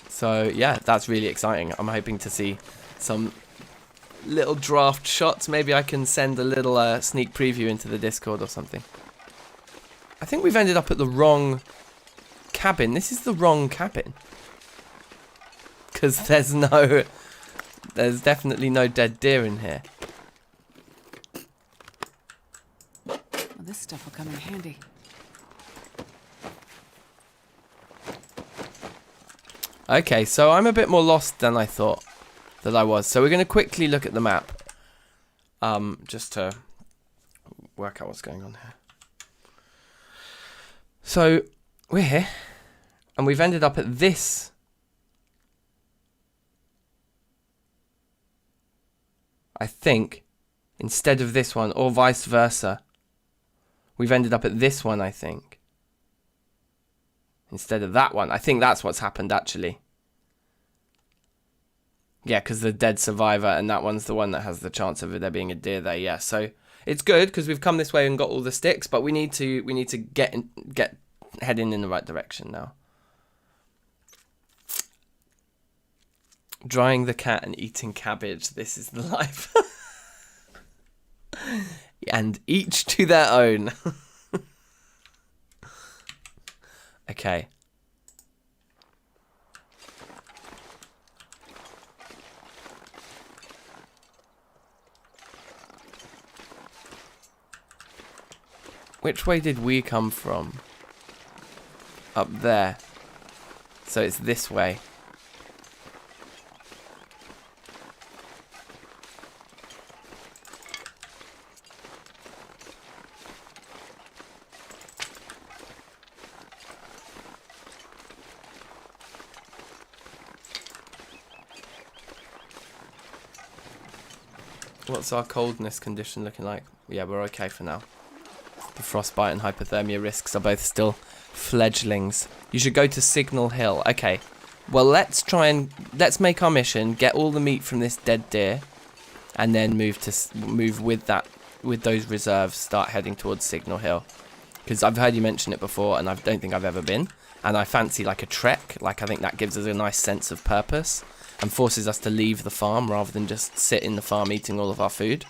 So yeah, that's really exciting. I'm hoping to see some little draft shots. Maybe I can send a little sneak preview into the Discord or something. I think we've ended up at the wrong cabin. This is the wrong cabin. Because there's definitely no dead deer in here. Well, this stuff will come in handy. Okay, so I'm a bit more lost than I thought that I was. So we're going to quickly look at the map. Just to work out what's going on here. So we're here. And we've ended up at this. I think. Instead of this one. Or vice versa. We've ended up at this one, I think. Instead of that one. I think that's what's happened, actually. Yeah, because the dead survivor, and that one's the one that has the chance of there being a deer there. Yeah, so it's good because we've come this way and got all the sticks, but we need to get heading in the right direction now. Drying the cat and eating cabbage. This is the life. And each to their own. Okay. Which way did we come from? Up there. So it's this way. What's our coldness condition looking like? Yeah, we're okay for now. The frostbite and hypothermia risks are both still fledglings. You should go to Signal Hill. Okay. Well, let's make our mission, get all the meat from this dead deer, and then move with those reserves, start heading towards Signal Hill. Because I've heard you mention it before, and I don't think I've ever been. And I fancy like a trek. Like, I think that gives us a nice sense of purpose and forces us to leave the farm rather than just sit in the farm eating all of our food.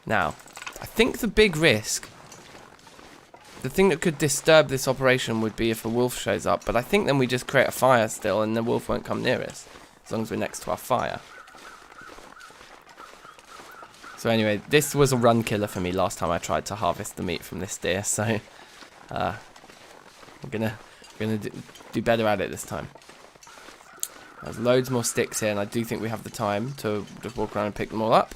Now, I think the big risk, the thing that could disturb this operation would be if a wolf shows up. But I think then we just create a fire still and the wolf won't come near us, as long as we're next to our fire. So anyway, this was a run killer for me last time I tried to harvest the meat from this deer. So we're gonna do better at it this time. There's loads more sticks here, and I do think we have the time to just walk around and pick them all up.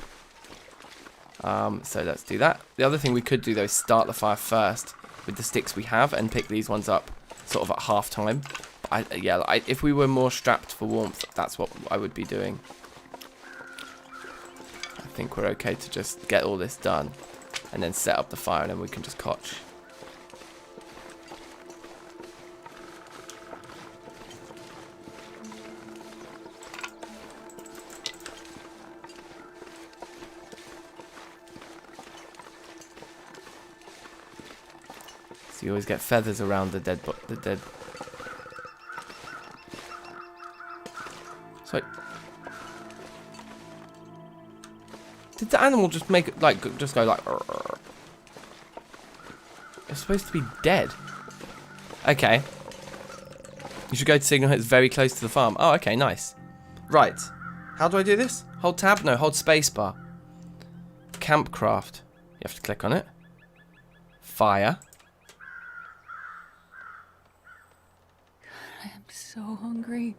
So let's do that. The other thing we could do though is start the fire first with the sticks we have and pick these ones up sort of at half time. If we were more strapped for warmth, that's what I would be doing. I think we're okay to just get all this done and then set up the fire, and then we can just cotch. So you always get feathers around the dead. So, did the animal just make it like just go like? It's supposed to be dead. Okay. You should go to Signal Hill. It's very close to the farm. Oh, okay, nice. Right. How do I do this? Hold tab? No, hold spacebar. Campcraft. You have to click on it. Fire. I am so hungry.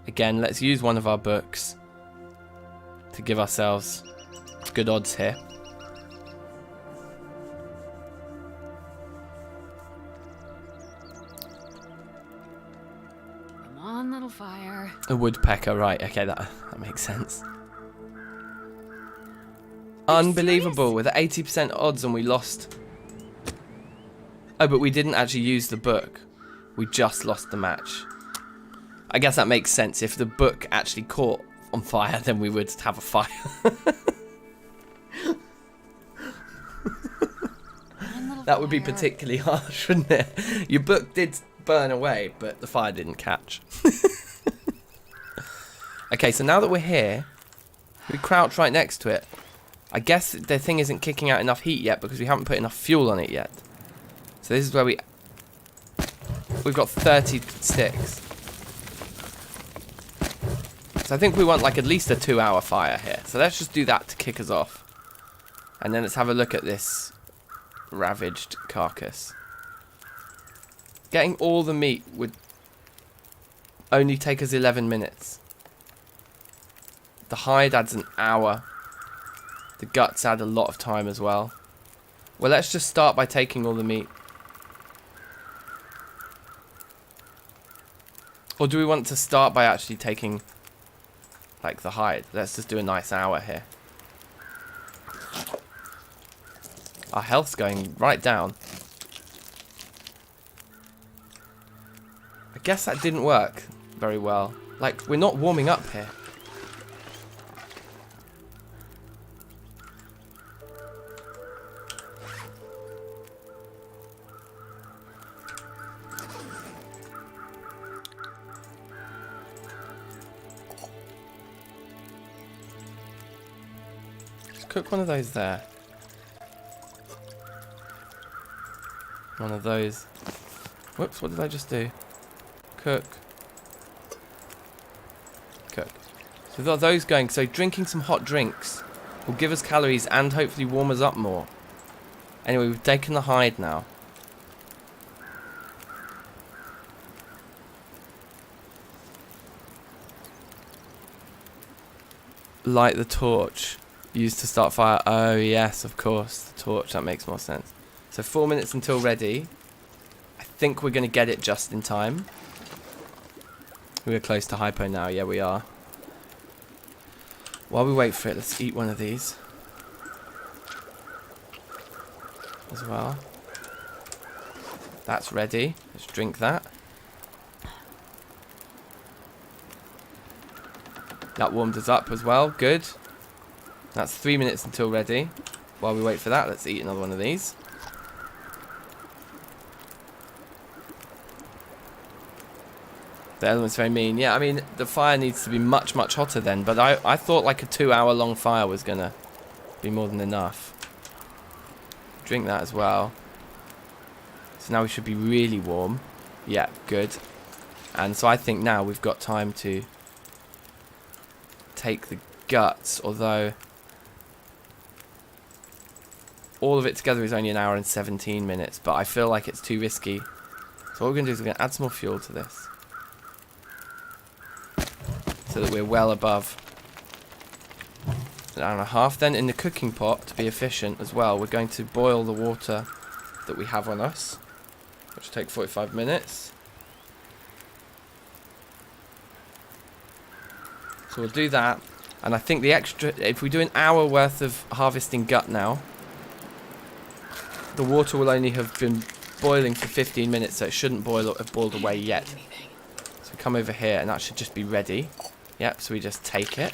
Again, let's use one of our books to give ourselves good odds here. Come on, little fire. A woodpecker, right. Okay, that makes sense. Unbelievable. With 80% odds and we lost. Oh, but we didn't actually use the book. We just lost the match. I guess that makes sense. If the book actually caught on fire, then we would have a fire. That would be particularly harsh, wouldn't it? Your book did burn away, but the fire didn't catch. Okay, so now that we're here, we crouch right next to it. I guess the thing isn't kicking out enough heat yet because we haven't put enough fuel on it yet. So this is where we've got 30 sticks. So I think we want like at least a 2-hour fire here. So let's just do that to kick us off. And then let's have a look at this ravaged carcass. Getting all the meat would only take us 11 minutes. The hide adds an hour. The guts add a lot of time as well. Well, let's just start by taking all the meat. Or do we want to start by actually taking, like, the hide? Let's just do a nice hour here. Our health's going right down. I guess that didn't work very well. Like, we're not warming up here. Cook one of those there. One of those. Whoops, what did I just do? Cook. Cook. So we've got those going. So drinking some hot drinks will give us calories and hopefully warm us up more. Anyway, we've taken the hide now. Light the torch. Used to start fire. Oh, yes, of course. The torch. That makes more sense. So 4 minutes until ready. I think we're going to get it just in time. We're close to hypo now. Yeah, we are. While we wait for it, let's eat one of these as well. That's ready. Let's drink that. That warmed us up as well. Good. That's 3 minutes until ready. While we wait for that, let's eat another one of these. The element's very mean. Yeah, I mean, the fire needs to be much, much hotter then. But I thought like a 2-hour-long fire was going to be more than enough. Drink that as well. So now we should be really warm. Yeah, good. And so I think now we've got time to take the guts. Although all of it together is only 1 hour and 17 minutes. But I feel like it's too risky. So what we're going to do is we're going to add some more fuel to this. So that we're well above 1.5 hours. Then in the cooking pot, to be efficient as well, we're going to boil the water that we have on us, which will take 45 minutes. So we'll do that. And I think the extra, if we do 1 hour worth of harvesting gut now, the water will only have been boiling for 15 minutes, so it shouldn't have boiled away yet. So we come over here and that should just be ready. Yep, so we just take it.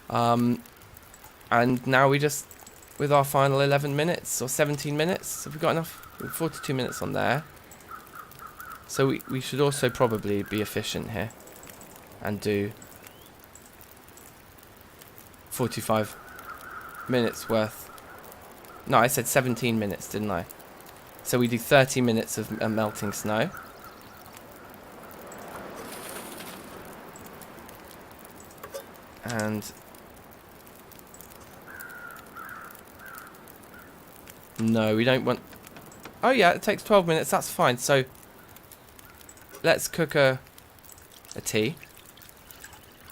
And now we just, with our final 11 minutes or 17 minutes, have we got enough? 42 minutes on there. So we should also probably be efficient here and do 45 minutes worth. No, I said 17 minutes, didn't I? So we do 30 minutes of melting snow. And no, we don't want. Oh yeah, it takes 12 minutes. That's fine. So let's cook a tea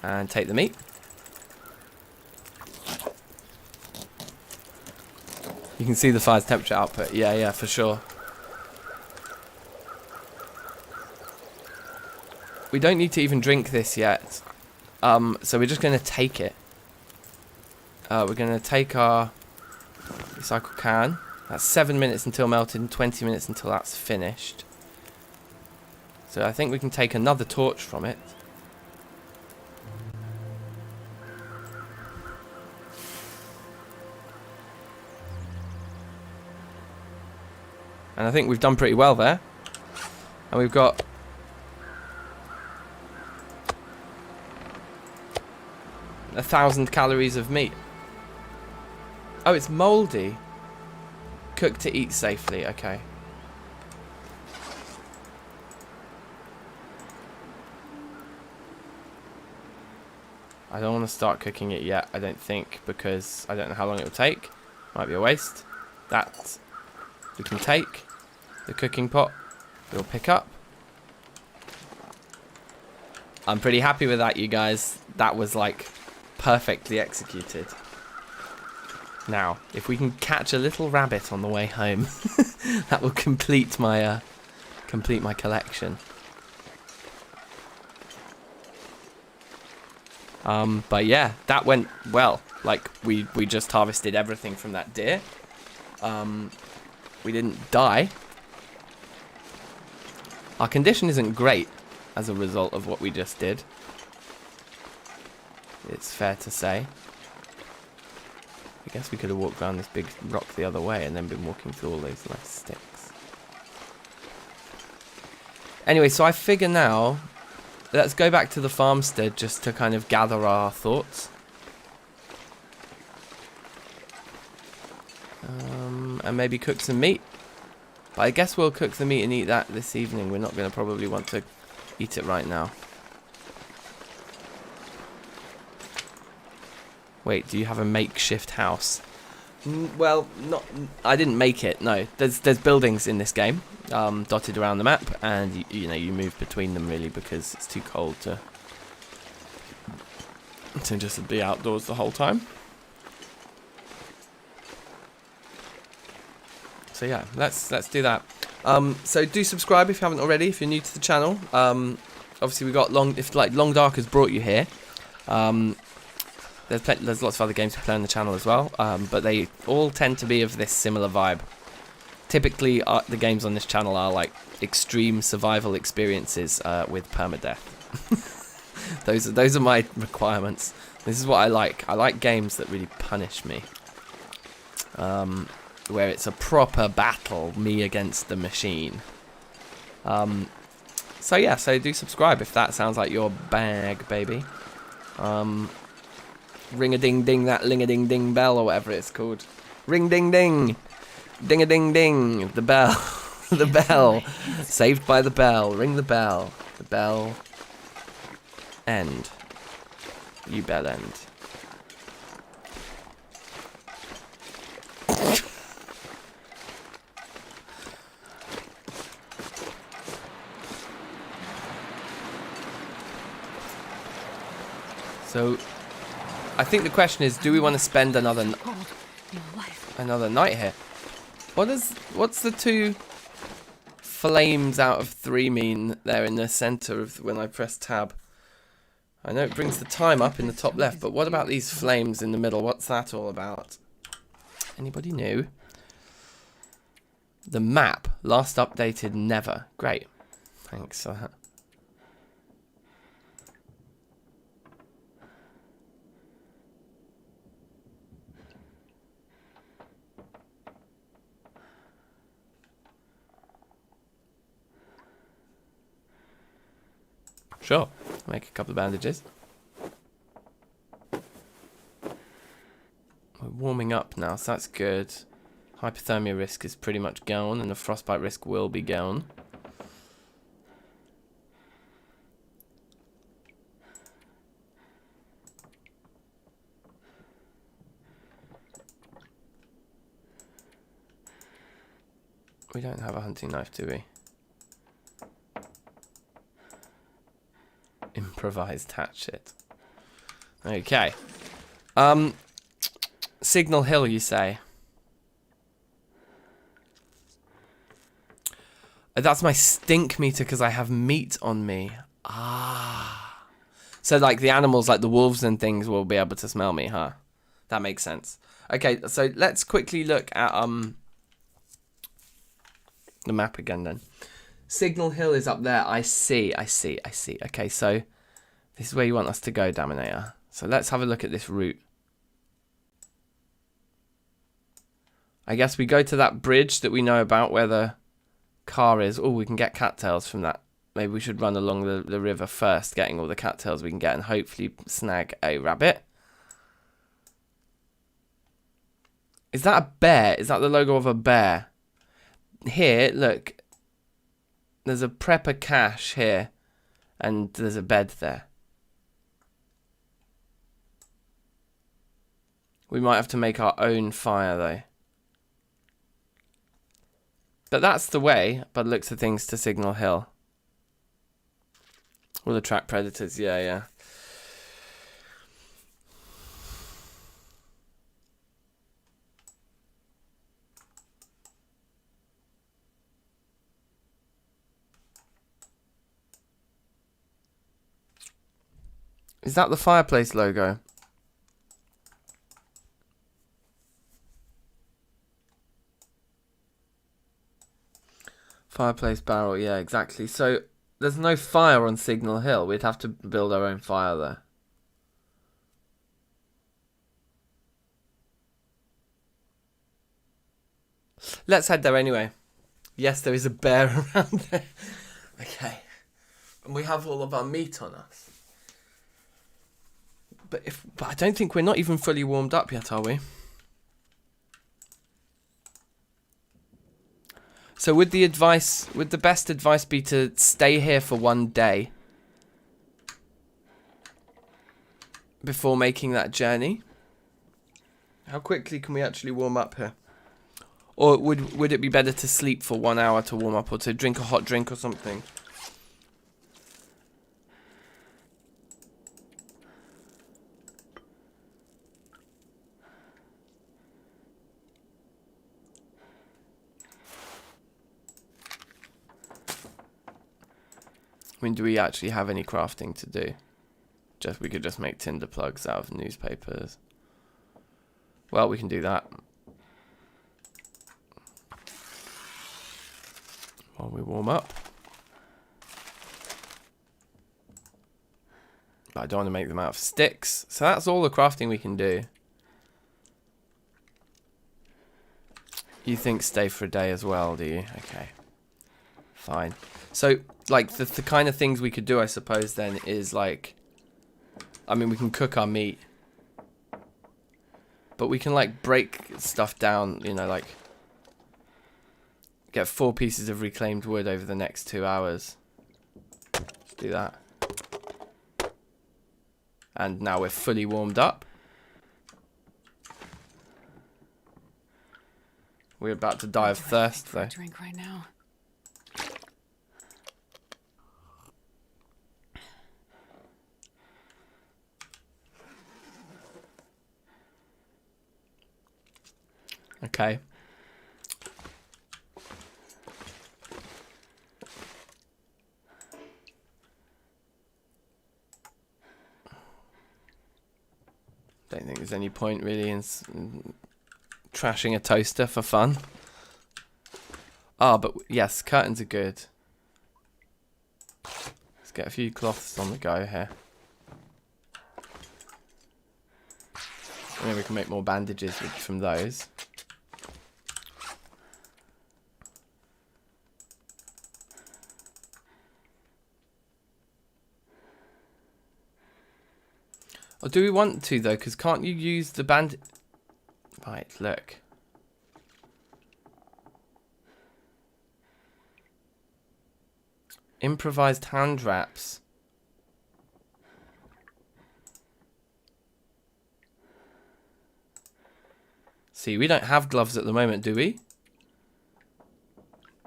and take the meat. You can see the fire's temperature output. Yeah, for sure. We don't need to even drink this yet. So we're just going to take it. We're going to take our recycle can. That's 7 minutes until melted and 20 minutes until that's finished. So I think we can take another torch from it. And I think we've done pretty well there. And we've got 1,000 calories of meat. Oh, it's mouldy. Cooked to eat safely. Okay. I don't want to start cooking it yet, I don't think, because I don't know how long it will take. Might be a waste. That we can take. The cooking pot we'll pick up. I'm pretty happy with that, you guys. That was like perfectly executed. Now, if we can catch a little rabbit on the way home, that will complete my collection. But yeah, that went well. Like we just harvested everything from that deer. We didn't die. Our condition isn't great as a result of what we just did. It's fair to say. I guess we could have walked around this big rock the other way and then been walking through all those nice sticks. Anyway, so I figure now, let's go back to the farmstead just to kind of gather our thoughts. And maybe cook some meat. But I guess we'll cook the meat and eat that this evening. We're not going to probably want to eat it right now. Wait, do you have a makeshift house? Well, not. I didn't make it. No, there's buildings in this game, dotted around the map, and you know you move between them really because it's too cold to just be outdoors the whole time. So yeah, let's do that. So do subscribe if you haven't already, if you're new to the channel. Obviously we got Long Dark has brought you here. There's lots of other games we play on the channel as well, but they all tend to be of this similar vibe. Typically, the games on this channel are like extreme survival experiences with permadeath. Those are my requirements. This is what I like. I like games that really punish me. Where it's a proper battle, me against the machine. So yeah, so do subscribe if that sounds like your bag, baby. Ring-a-ding-ding, that ling-a-ding-ding bell, or whatever it's called. Ring-ding-ding. Ding-a-ding-ding. The bell. The bell. Saved by the bell. Ring the bell. The bell. End. You bell end. So, I think the question is, do we want to spend another night here? What's the 2 flames out of 3 mean there in the center of when I press tab? I know it brings the time up in the top left, but what about these flames in the middle? What's that all about? Anybody know? The map, last updated never. Great. Thanks for that. Sure, make a couple of bandages. We're warming up now, so that's good. Hypothermia risk is pretty much gone, and the frostbite risk will be gone. We don't have a hunting knife, do we? Improvised hatchet. Okay. Signal Hill, you say? That's my stink meter because I have meat on me. Ah. So like the animals, like the wolves and things, will be able to smell me, huh? That makes sense. Okay, so let's quickly look at the map again then. Signal Hill is up there. I see. Okay, so this is where you want us to go, Daminator. So let's have a look at this route. I guess we go to that bridge that we know about where the car is. Oh, we can get cattails from that. Maybe we should run along the river first, getting all the cattails we can get, and hopefully snag a rabbit. Is that a bear? Is that the logo of a bear? Here, look. There's a prepper cache here, and there's a bed there. We might have to make our own fire, though. But that's the way, by the looks of things, to Signal Hill. We'll attract predators, yeah. Is that the fireplace logo? Fireplace barrel, yeah, exactly. So there's no fire on Signal Hill. We'd have to build our own fire there. Let's head there anyway. Yes, there is a bear around there. Okay. And we have all of our meat on us. But I don't think we're not even fully warmed up yet, are we? So would the best advice be to stay here for 1 day before making that journey? How quickly can we actually warm up here? Or would it be better to sleep for 1 hour to warm up, or to drink a hot drink or something? I mean, do we actually have any crafting to do? We could just make tinder plugs out of newspapers. Well, we can do that. While we warm up. But I don't want to make them out of sticks. So that's all the crafting we can do. You think stay for a day as well, do you? Okay. Fine. So, like, the kind of things we could do, I suppose, then, is, like... I mean, we can cook our meat. But we can, like, break stuff down, you know, like... Get 4 pieces of reclaimed wood over the next 2 hours. Do that. And now we're fully warmed up. We're about to die of thirst, though. Drink right now. Okay. Don't think there's any point really in trashing a toaster for fun. Ah, but yes, curtains are good. Let's get a few cloths on the go here. And then we can make more bandages from those. Or do we want to, though? Because can't you use the band... Right, look. Improvised hand wraps. See, we don't have gloves at the moment, do we?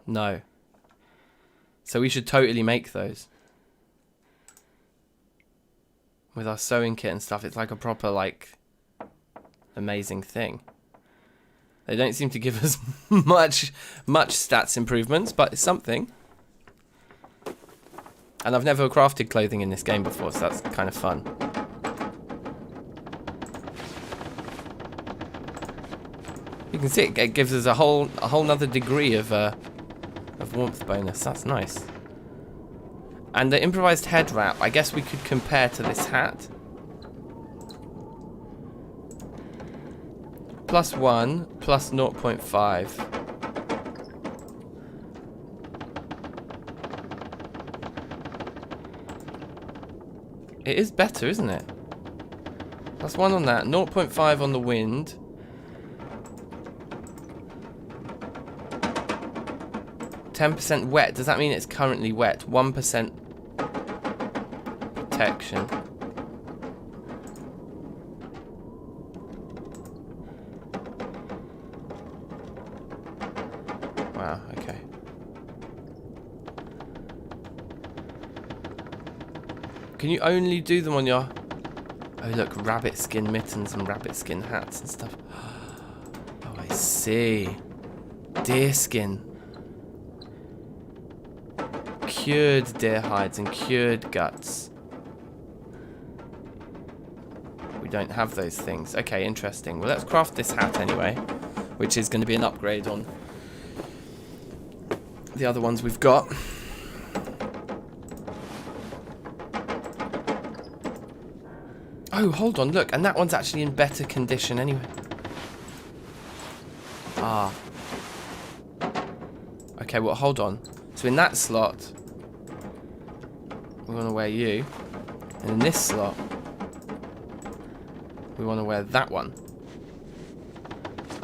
No. So we should totally make those. With our sewing kit and stuff, it's like a proper, like, amazing thing. They don't seem to give us much stats improvements, but it's something. And I've never crafted clothing in this game before, so that's kind of fun. You can see it gives us a whole nother degree of warmth bonus. That's nice. And the improvised head wrap, I guess we could compare to this hat. +1, plus 0.5. It is better, isn't it? +1 on that, 0.5 on the wind. %, wet. Does that mean it's currently wet? 1% protection. Wow, okay. Can you only do them on your... Oh look, rabbit skin mittens and rabbit skin hats and stuff. Oh, I see. Deer skin. Cured deer hides and cured guts. We don't have those things. Okay, interesting. Well, let's craft this hat anyway, which is going to be an upgrade on the other ones we've got. Oh, hold on, look, and that one's actually in better condition anyway. Ah. Okay, well, hold on. So in that slot, we want to wear you. And in this slot, we want to wear that one.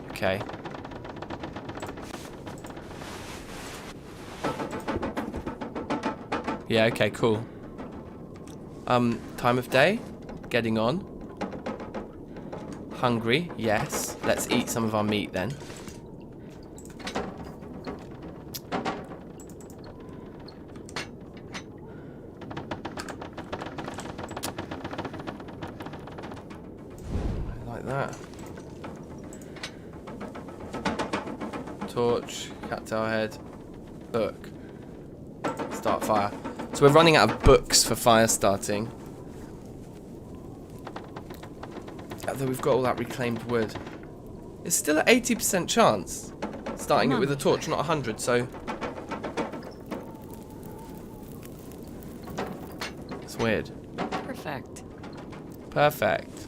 Okay. Yeah, okay, cool. Time of day? Getting on. Hungry? Yes. Let's eat some of our meat then. Like that. Torch, cattail head, book. Start fire. So we're running out of books for fire starting. Although we've got all that reclaimed wood. It's still an 80% chance. Starting it with a torch, not 100, so... It's weird. Perfect. Perfect.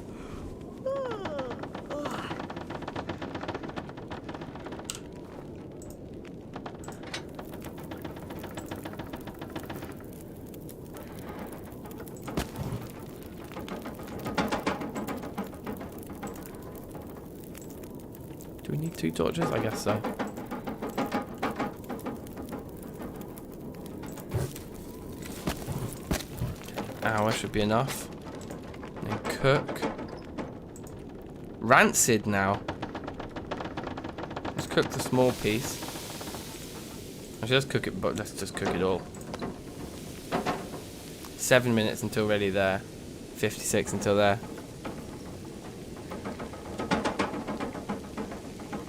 Do we need 2 torches? I guess so. Hour should be enough. And then cook. Rancid now. Let's cook the small piece. Actually, let's cook it, but let's just cook it all. 7 minutes until ready there. 56 until there.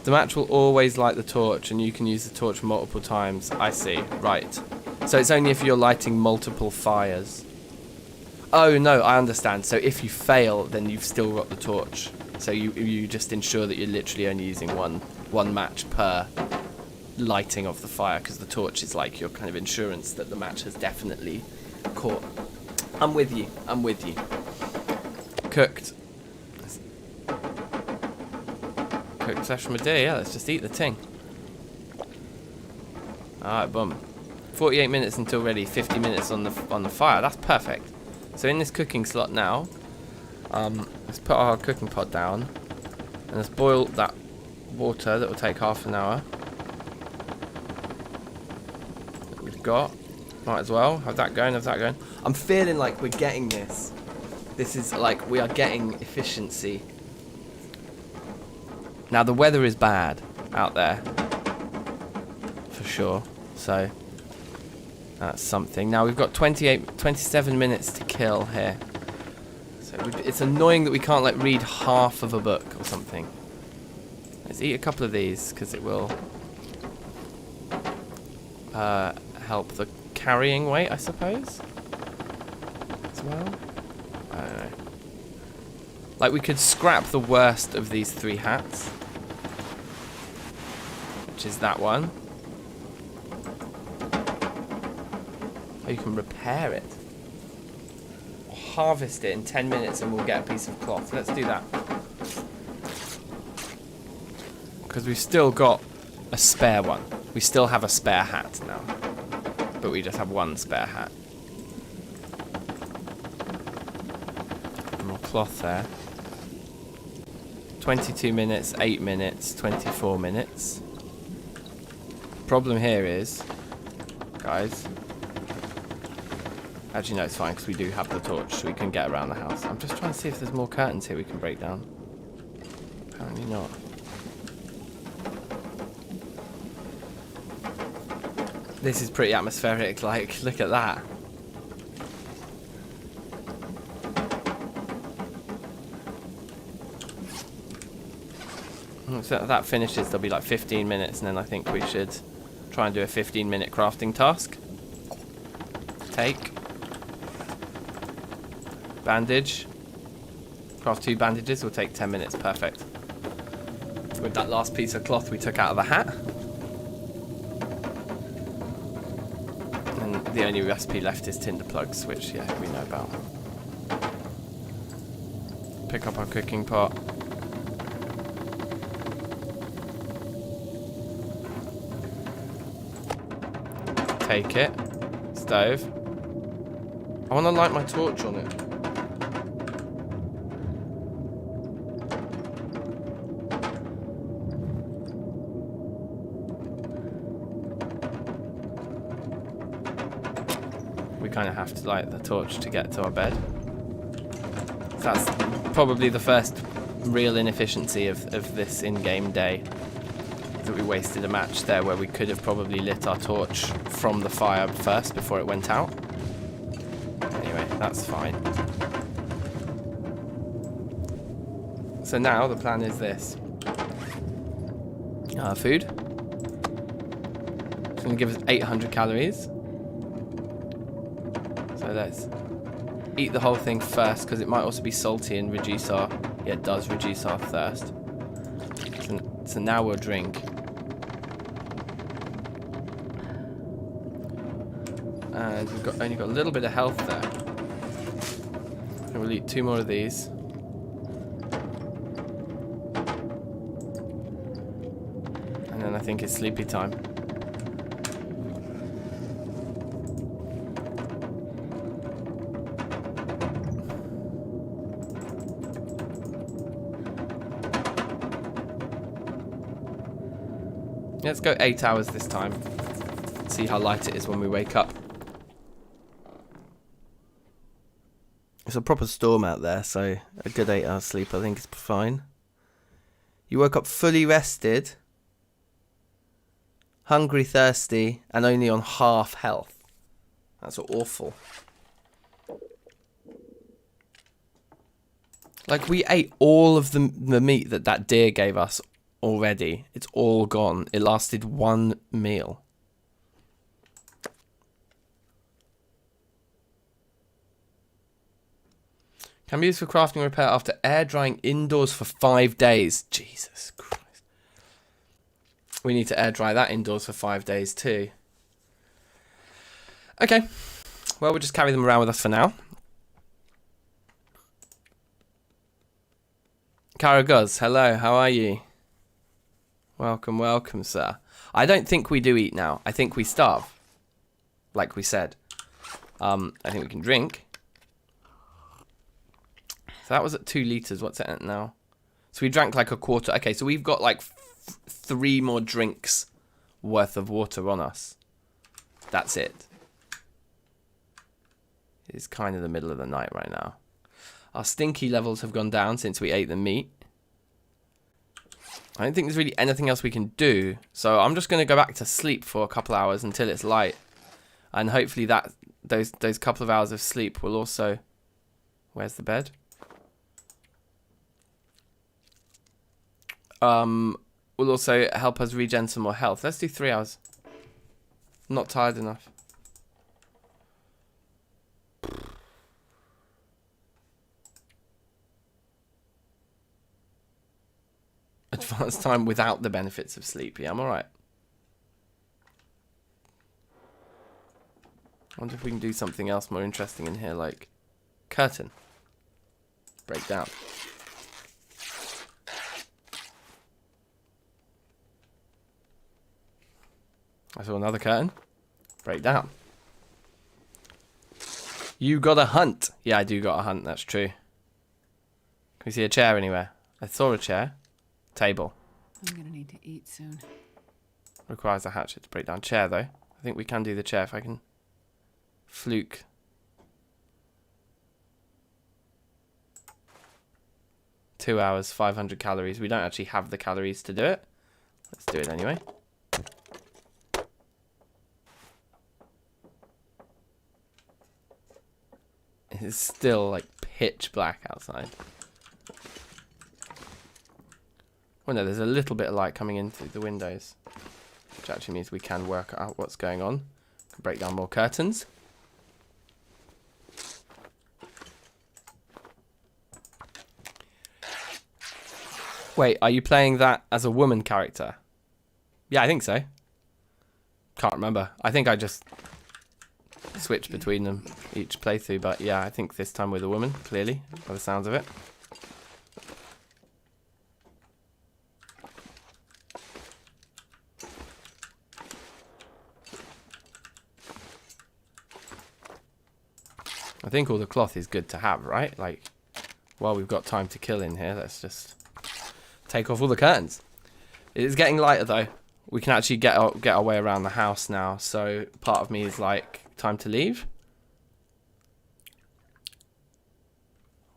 The match will always light the torch, and you can use the torch multiple times. I see. Right. So it's only if you're lighting multiple fires. Oh, no, I understand. So if you fail, then you've still got the torch. So you just ensure that you're literally only using one match per lighting of the fire, because the torch is like your kind of insurance that the match has definitely caught. I'm with you. I'm with you. Cooked. Cooked flesh from a deer, yeah, let's just eat the ting. Alright, boom. 48 minutes until ready, 50 minutes on the fire, that's perfect. So in this cooking slot now, let's put our cooking pot down, and let's boil that water that will take half an hour. That we've got, might as well, have that going, have that going. I'm feeling like we're getting this. This is like, we are getting efficiency. Now the weather is bad out there, for sure, so that's something. Now we've got 27 minutes to kill here. So it's annoying that we can't like read half of a book or something. Let's eat a couple of these, because it will help the carrying weight, I suppose, as well. I don't know. Like, we could scrap the worst of these 3 hats, which is that one. Oh, you can repair it. Or harvest it in 10 minutes and we'll get a piece of cloth. Let's do that. Because we've still got a spare one. We still have a spare hat now. But we just have 1 spare hat. More cloth there. 22 minutes, 8 minutes, 24 minutes. Problem here is, guys, actually no, it's fine because we do have the torch, so we can get around the house. I'm just trying to see if there's more curtains here we can break down. Apparently not. This is pretty atmospheric, like, look at that. So that finishes, there'll be like 15 minutes, and then I think we should try and do a 15-minute crafting task. Take. Bandage. Craft 2 bandages, will take 10 minutes, perfect. With that last piece of cloth we took out of the hat. And the only recipe left is tinder plugs, which, yeah, we know about. Pick up our cooking pot. Take it. Stove. I want to light my torch on it. We kind of have to light the torch to get to our bed. That's probably the first real inefficiency of this in-game day. That we wasted a match there where we could have probably lit our torch from the fire first before it went out. Anyway, that's fine. So now the plan is this. Food. It's going to give us 800 calories. So let's eat the whole thing first, because it might also be salty and reduce our... Yeah, it does reduce our thirst. So now we'll drink. And we've only got a little bit of health there. And we'll eat 2 more of these. And then I think it's sleepy time. Let's go 8 hours this time. See how light it is when we wake up. It's a proper storm out there, so a good 8 hours sleep I think is fine. You woke up fully rested, hungry, thirsty, and only on half health. That's awful. Like, we ate all of the meat that deer gave us already. It's all gone. It lasted 1 meal. Can be used for crafting and repair after air drying indoors for 5 days. Jesus Christ. We need to air dry that indoors for 5 days too. Okay. Well, we'll just carry them around with us for now. Karaguz, hello, how are you? Welcome, welcome, sir. I don't think we do eat now. I think we starve. Like we said. I think we can drink. So that was at 2 litres. What's it at now? So we drank like a quarter. Okay, so we've got like 3 more drinks worth of water on us. That's it. It's kind of the middle of the night right now. Our stinky levels have gone down since we ate the meat. I don't think there's really anything else we can do. So I'm just going to go back to sleep for a couple hours until it's light. And hopefully that those couple of hours of sleep will also... Where's the bed? Will also help us regen some more health. Let's do 3 hours. I'm not tired enough. Advanced time without the benefits of sleep. Yeah, I'm alright. I wonder if we can do something else more interesting in here, like curtain. Break down. I saw another curtain. Break down. You got a hunt. Yeah, I do got a hunt, that's true. Can we see a chair anywhere? I saw a chair. Table. I'm gonna need to eat soon. Requires a hatchet to break down. Chair, though. I think we can do the chair if I can fluke. Two hours, 500 calories. We don't actually have the calories to do it. Let's do it anyway. It's still like pitch black outside. Well, no, there's a little bit of light coming in through the windows, which actually means we can work out what's going on. Break down more curtains. Wait, are you playing that as a woman character? Yeah, I think so. Can't remember. I think I just switch between them each playthrough, but yeah, I think this time with a woman, clearly, by the sounds of it. I think all the cloth is good to have, right? Like, while we've got time to kill in here, let's just take off all the curtains. It is getting lighter, though. We can actually get our way around the house now, so part of me is like, time to leave.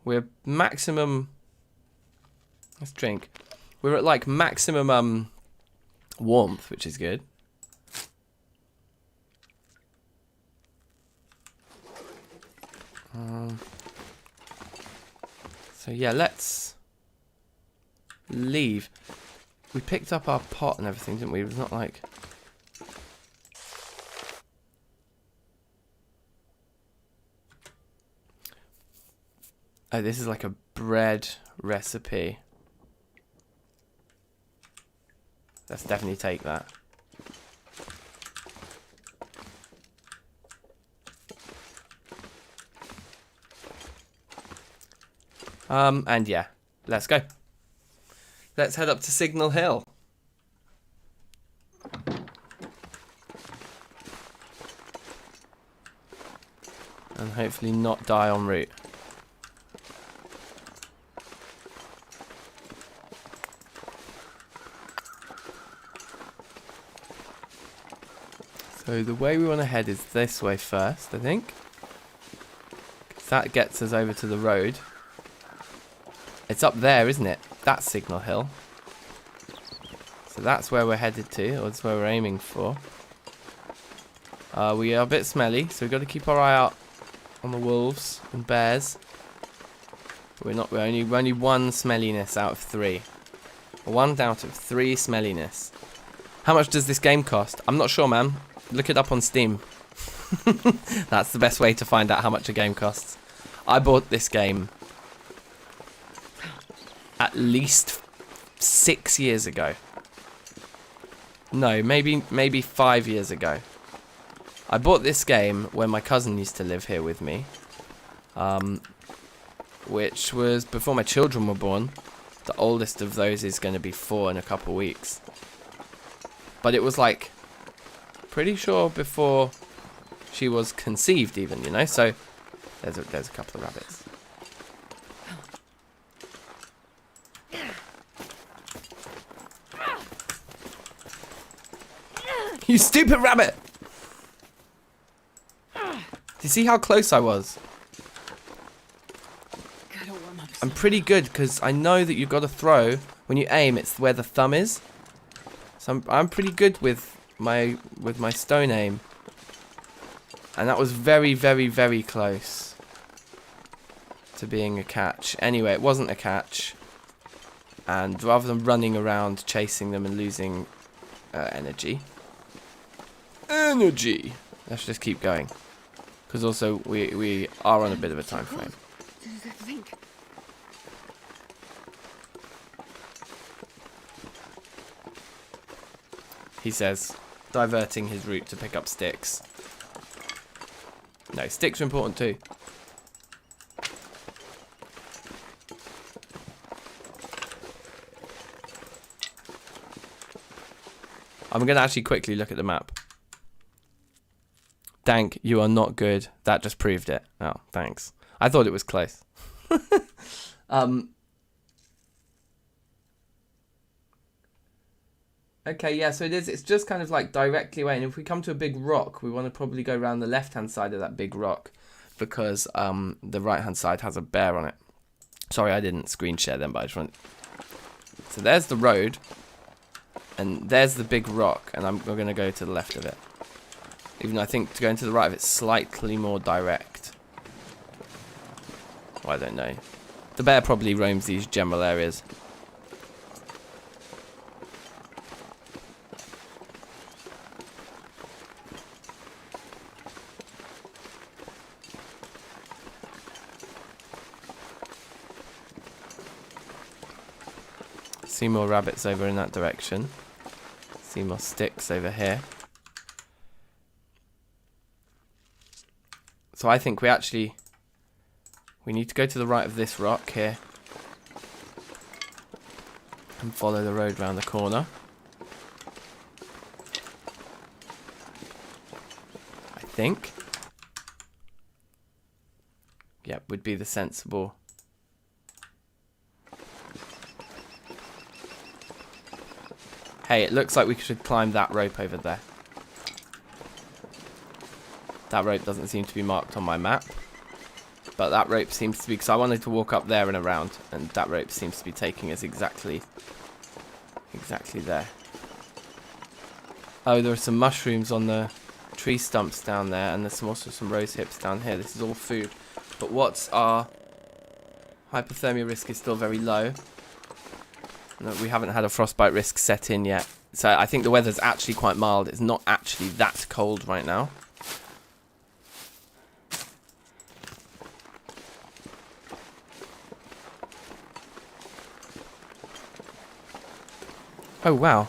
We're maximum... Let's drink. We're at, like, maximum warmth, which is good. So yeah, let's leave. We picked up our pot and everything, didn't we? It was not like... Oh, this is like a bread recipe. Let's definitely take that. And yeah, let's go. Let's head up to Signal Hill. And hopefully not die en route. So the way we want to head is this way first, I think. 'Cause that gets us over to the road. It's up there, isn't it? That's Signal Hill. So that's where we're headed to, or that's where we're aiming for. We are a bit smelly, so we've got to keep our eye out on the wolves and bears. We're only one smelliness out of 3. 1 out of 3 smelliness. How much does this game cost? I'm not sure, man. Look it up on Steam. That's the best way to find out how much a game costs. I bought this game at least 6 years ago. No, maybe 5 years ago. I bought this game when my cousin used to live here with me, which was before my children were born. The oldest of those is going to be 4 in a couple weeks. But it was like, pretty sure before she was conceived even, you know? So there's a couple of rabbits. You stupid rabbit! Do you see how close I was? I'm pretty good because I know that you've got to throw. When you aim, it's where the thumb is. So I'm pretty good with my stone aim. And that was very, very, very close to being a catch. Anyway, it wasn't a catch. And rather than running around chasing them and losing energy, let's just keep going. Because also we are on a bit of a time frame. He says, diverting his route to pick up sticks. No, sticks are important too. I'm going to actually quickly look at the map. Dank, you are not good. That just proved it. Oh, thanks. I thought it was close. Okay, yeah, so it is. It's just kind of like directly away. And if we come to a big rock, we want to probably go around the left-hand side of that big rock because the right-hand side has a bear on it. Sorry, I didn't screen share them, but I just want... So there's the road. And there's the big rock. And we're going to go to the left of it. Even though I think to go into the right of it's slightly more direct. Well, I don't know. The bear probably roams these general areas. See more rabbits over in that direction. See more sticks over here. So I think we need to go to the right of this rock here. And follow the road round the corner. I think. Yep, would be the sensible. Hey, it looks like we should climb that rope over there. That rope doesn't seem to be marked on my map. But that rope seems to be... Because I wanted to walk up there and around. And that rope seems to be taking us exactly there. Oh, there are some mushrooms on the tree stumps down there. And there's also some rose hips down here. This is all food. But what's our... Hypothermia risk is still very low. No, we haven't had a frostbite risk set in yet. So I think the weather's actually quite mild. It's not actually that cold right now. Oh, wow.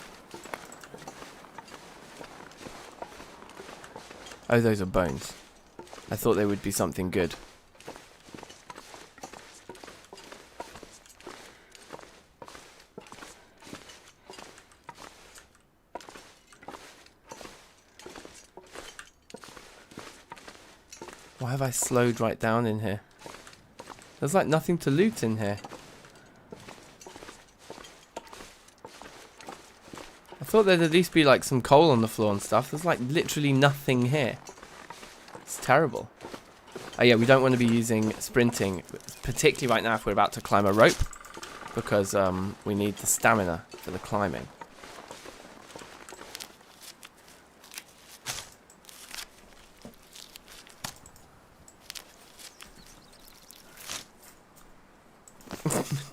Oh, those are bones. I thought they would be something good. Why have I slowed right down in here? There's like nothing to loot in here. I thought there'd at least be like some coal on the floor and stuff. There's like literally nothing here. It's terrible. Oh yeah, we don't want to be using sprinting, particularly right now if we're about to climb a rope, because we need the stamina for the climbing.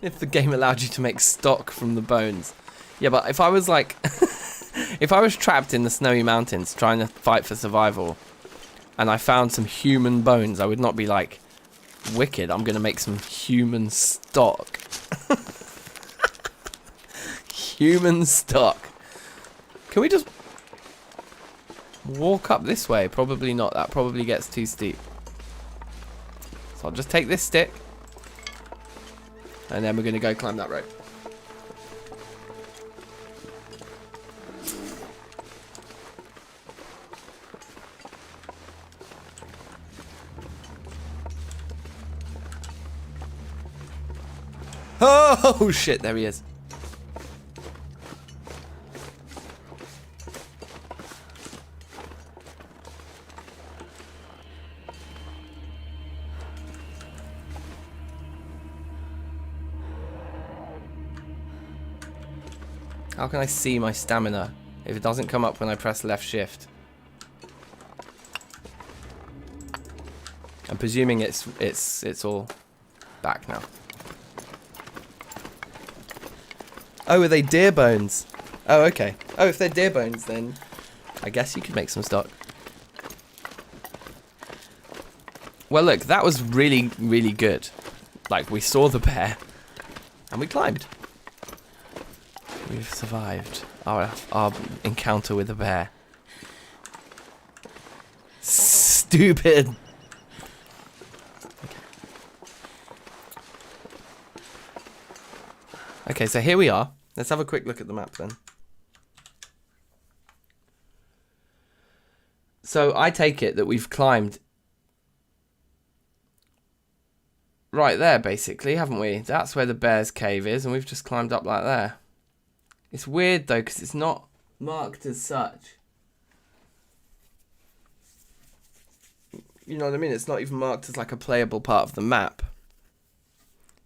If the game allowed you to make stock from the bones. Yeah, but if I was like... if I was trapped in the snowy mountains trying to fight for survival, and I found some human bones, I would not be like, wicked, I'm going to make some human stock. Human stock. Can we just walk up this way? Probably not. That probably gets too steep. So I'll just take this stick. And then we're going to go climb that rope. Oh shit, there he is. How can I see my stamina if it doesn't come up when I press left shift? I'm presuming it's all back now. Oh, are they deer bones? Oh, okay. Oh, if they're deer bones, then I guess you could make some stock. Well, look, that was really, really good. Like, we saw the bear, and we climbed. We've survived our encounter with the bear. Stupid. Okay, so here we are. Let's have a quick look at the map then. So I take it that we've climbed right there, basically, haven't we? That's where the bear's cave is, and we've just climbed up like there. It's weird, though, because it's not marked as such. You know what I mean? It's not even marked as like a playable part of the map.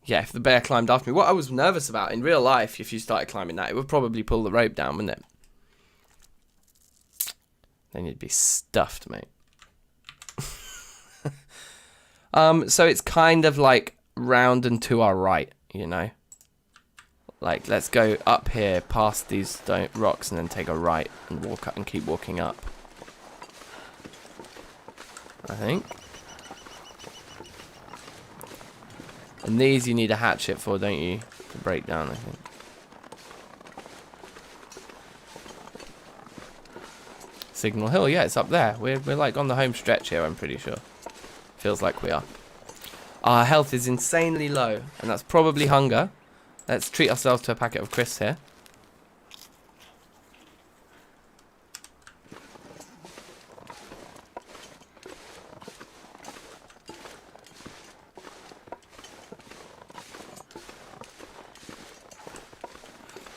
Yeah, if the bear climbed after me. What I was nervous about in real life, if you started climbing that, it would probably pull the rope down, wouldn't it? Then you'd be stuffed, mate. So it's kind of like round and to our right, you know? Like, let's go up here, past these rocks, and then take a right and walk up and keep walking up. I think. And these you need a hatchet for, don't you? To break down, I think. Signal Hill, yeah, it's up there. We're like on the home stretch here, I'm pretty sure. Feels like we are. Our health is insanely low, and that's probably hunger. Let's treat ourselves to a packet of crisps here.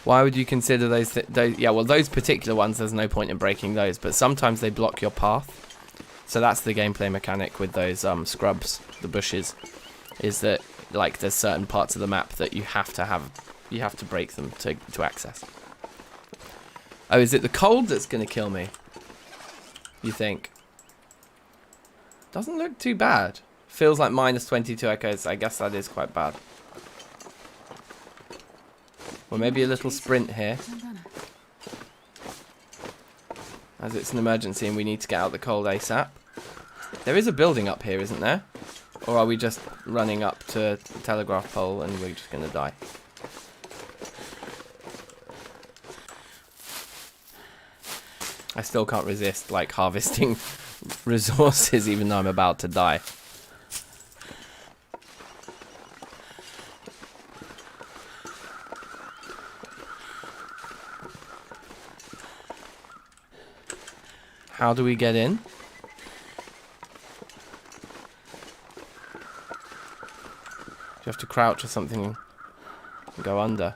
Why would you consider those? Yeah, well, those particular ones, there's no point in breaking those, but sometimes they block your path. So that's the gameplay mechanic with those scrubs, the bushes, is that like there's certain parts of the map that you have to break them to access. Oh, is it the cold that's gonna kill me? You think? Doesn't look too bad. Feels like minus 22 echoes. I guess that is quite bad. Well, maybe a little sprint here, as it's an emergency and we need to get out the cold ASAP. There is a building up here, isn't there? Or are we just running up to the telegraph pole and we're just going to die? I still can't resist, like, harvesting resources even though I'm about to die. How do we get in? Do you have to crouch or something and go under?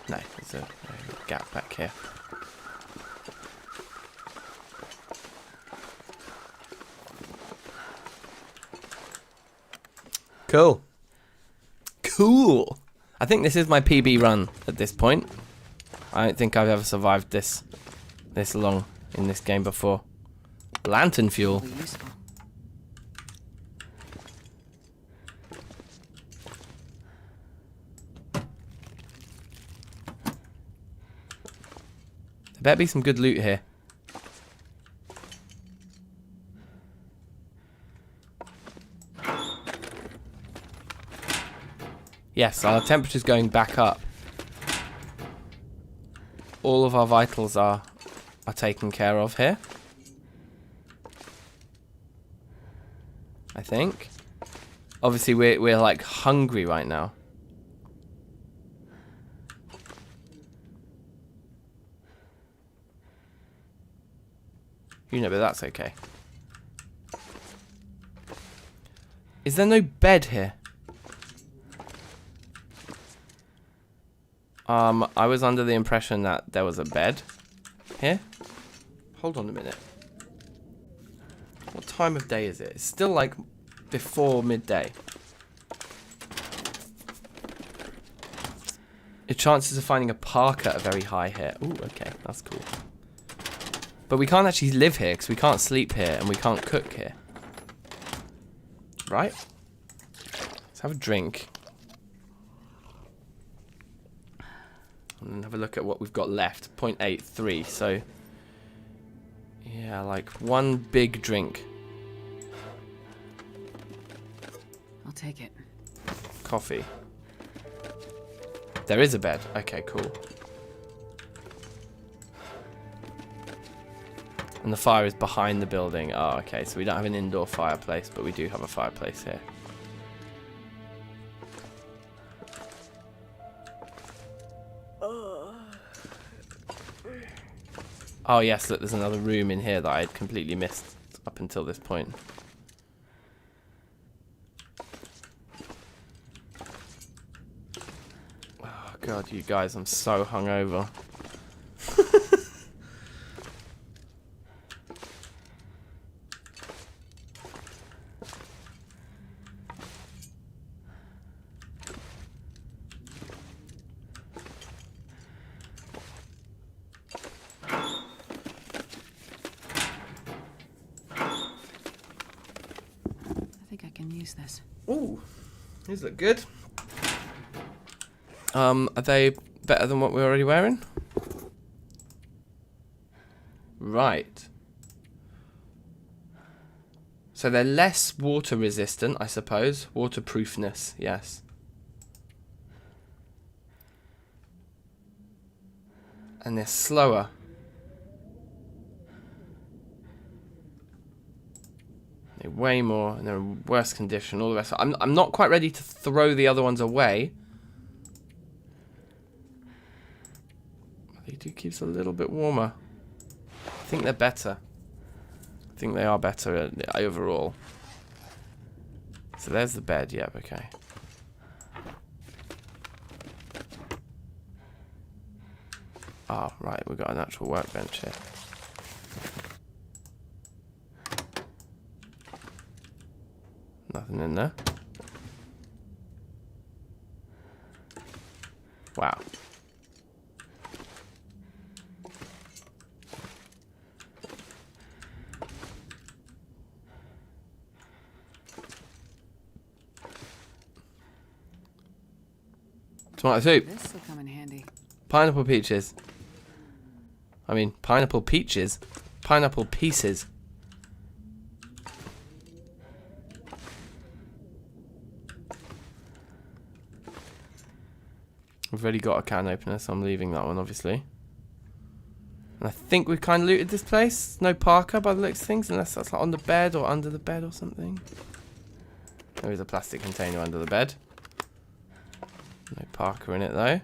No, there's a gap back here. Cool. Cool. I think this is my PB run at this point. I don't think I've ever survived this long in this game before. Lantern fuel. Will be useful. There better be some good loot here. Yes, our temperature's going back up. All of our vitals are taken care of here. I think. Obviously we're like hungry right now. You know, but that's okay. Is there no bed here? I was under the impression that there was a bed here. Hold on a minute. What time of day is it? It's still like before midday. The chances of finding a Parker are very high here. Ooh, okay, that's cool. But we can't actually live here because we can't sleep here and we can't cook here. Right? Let's have a drink. And have a look at what we've got left. 0.83, so... yeah, like one big drink. I'll take it. Coffee. There is a bed. Okay, cool. And the fire is behind the building. Oh, okay, so we don't have an indoor fireplace, but we do have a fireplace here. Oh yes, look, there's another room in here that I had completely missed up until this point. Oh god, you guys, I'm so hungover. I think I can use this. Ooh, these look good. Are they better than what we're already wearing? Right. So they're less water resistant, I suppose. Waterproofness, yes. And they're slower. They're way more, and they're in worse condition, all the rest. I'm not quite ready to throw the other ones away. They do keep us a little bit warmer. I think they're better. I think they are better overall. So there's the bed, yep, okay. Oh, right, we've got an actual workbench here. Nothing in there. Wow. Tomato soup. This will come in handy. Pineapple peaches. I mean, pineapple peaches. Pineapple pieces. We've already got a can opener, so I'm leaving that one, obviously. And I think we've kind of looted this place. No Parker by the looks of things, unless that's like on the bed or under the bed or something. There is a plastic container under the bed. No Parker in it, though.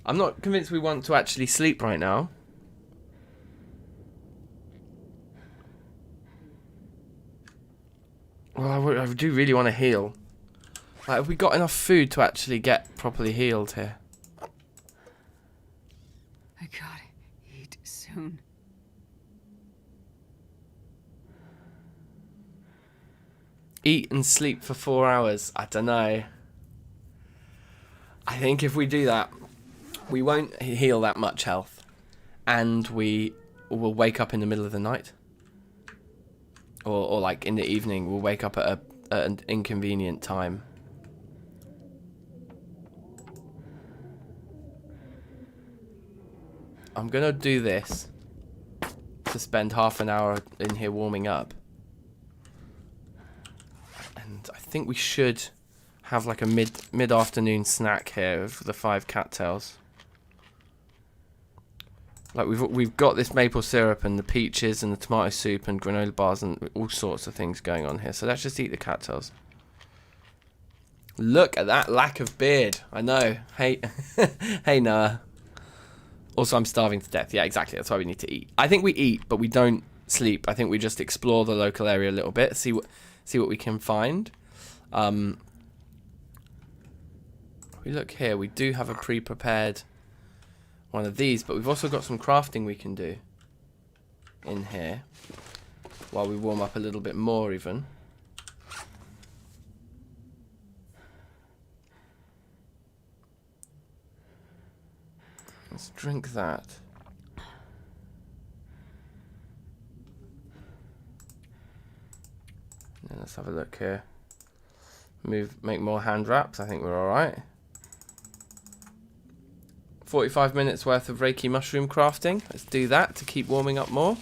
I'm not convinced we want to actually sleep right now. Well, I do really want to heal. Like, have we got enough food to actually get properly healed here? I gotta eat soon. Eat and sleep for 4 hours. I don't know. I think if we do that, we won't heal that much health. And we will wake up in the middle of the night. Or like in the evening, we'll wake up at an inconvenient time. I'm going to do this to spend half an hour in here warming up. And I think we should have like a mid-afternoon snack here of the 5 cattails. Like we've got this maple syrup and the peaches and the tomato soup and granola bars and all sorts of things going on here. So let's just eat the cattails. Look at that lack of beard. I know. Hey, hey Noah. Also, I'm starving to death. Yeah, exactly. That's why we need to eat. I think we eat, but we don't sleep. I think we just explore the local area a little bit, see what we can find. We look here. We do have a pre-prepared one of these, but we've also got some crafting we can do in here while we warm up a little bit more even. Let's drink that. And let's have a look here. Make more hand wraps. I think we're all right. 45 minutes worth of Reiki mushroom crafting. Let's do that to keep warming up more.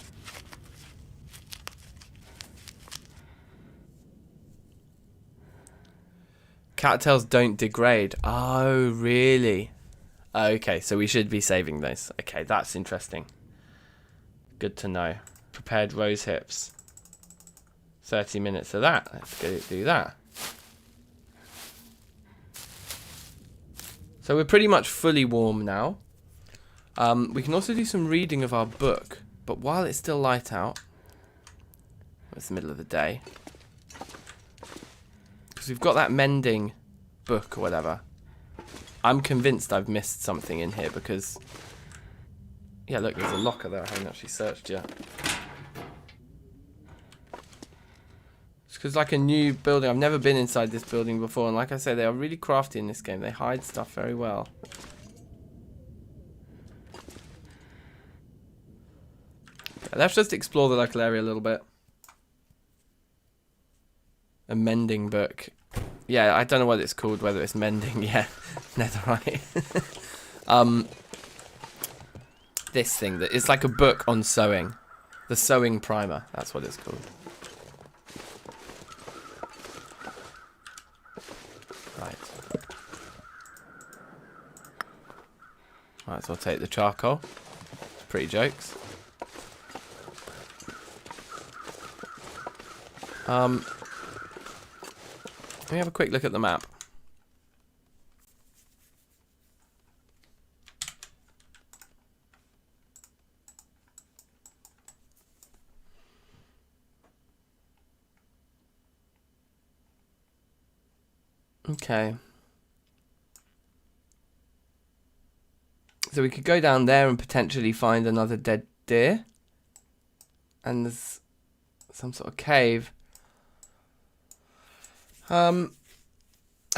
Cattails don't degrade. Oh, really? Okay, so we should be saving those. Okay, that's interesting. Good to know. Prepared rose hips. 30 minutes of that. Let's go do that. So we're pretty much fully warm now. We can also do some reading of our book, but while it's still light out, it's the middle of the day, because we've got that mending book or whatever. I'm convinced I've missed something in here because, yeah, look, there's a locker there I haven't actually searched yet. Because like a new building, I've never been inside this building before, and like I say, they are really crafty in this game. They hide stuff very well. Okay, let's just explore the local area a little bit. A mending book. Yeah, I don't know what it's called, whether it's mending. Yeah, netherite. This thing, that it's like a book on sewing. The sewing primer, that's what it's called. Right. Might as well take the charcoal. Pretty jokes. Let me have a quick look at the map. Okay. So we could go down there and potentially find another dead deer. And there's some sort of cave. I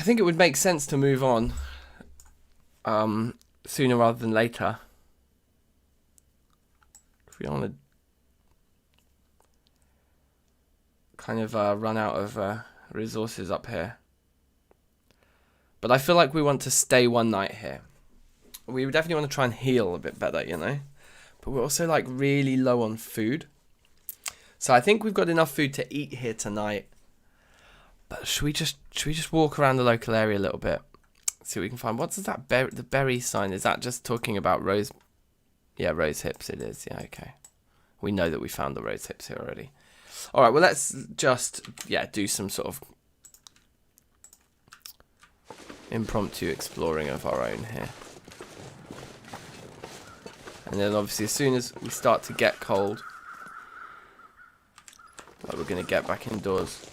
think it would make sense to move on sooner rather than later. If we don't want to kind of run out of resources up here. But I feel like we want to stay one night here. We definitely want to try and heal a bit better, you know. But we're also like really low on food. So I think we've got enough food to eat here tonight. But should we just walk around the local area a little bit? See what we can find. What does that the berry sign? Is that just talking about rose? Yeah, rose hips it is. Yeah, okay. We know that we found the rose hips here already. All right, well, let's just, do some sort of impromptu exploring of our own here. And then obviously as soon as we start to get cold, we're going to get back indoors.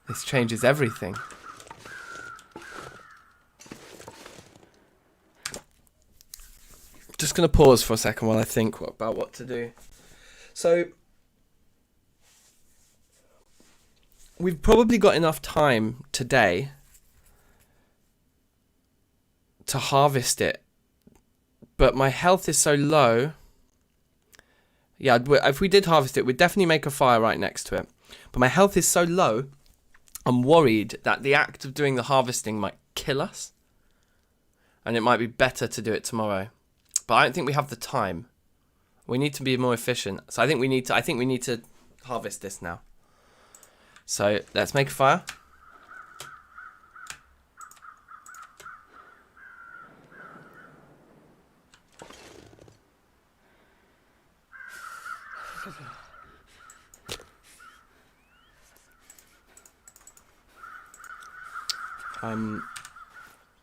This changes everything. Just going to pause for a second while I think about what to do. So, we've probably got enough time today to harvest it. But my health is so low. Yeah, if we did harvest it, we'd definitely make a fire right next to it. But my health is so low, I'm worried that the act of doing the harvesting might kill us. And it might be better to do it tomorrow. But I don't think we have the time. We need to be more efficient. So I think we need to harvest this now. So let's make a fire.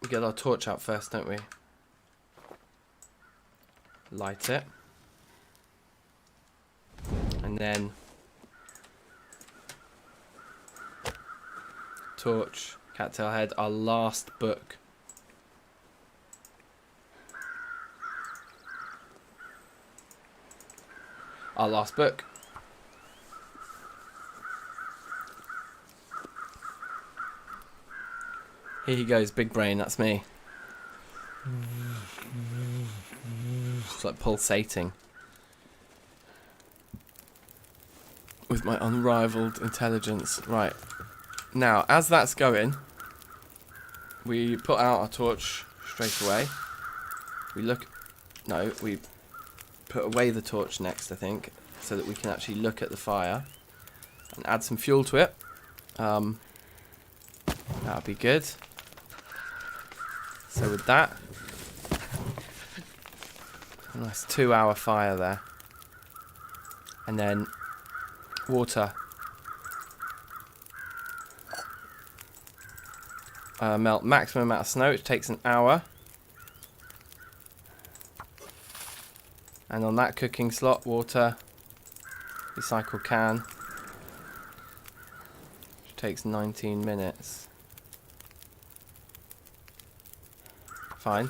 We get our torch out first, don't we? Light it. And then torch, cattail head, our last book. Our last book. Here he goes, big brain, that's me. It's like pulsating. With my unrivaled intelligence. Right. Now, as that's going, we put out our torch straight away. We put away the torch next, I think, so that we can actually look at the fire and add some fuel to it. That'll be good. So with that, a nice 2-hour fire there. And then water. Melt maximum amount of snow, which takes an hour. And on that cooking slot, water, recycle can, which takes 19 minutes. Fine.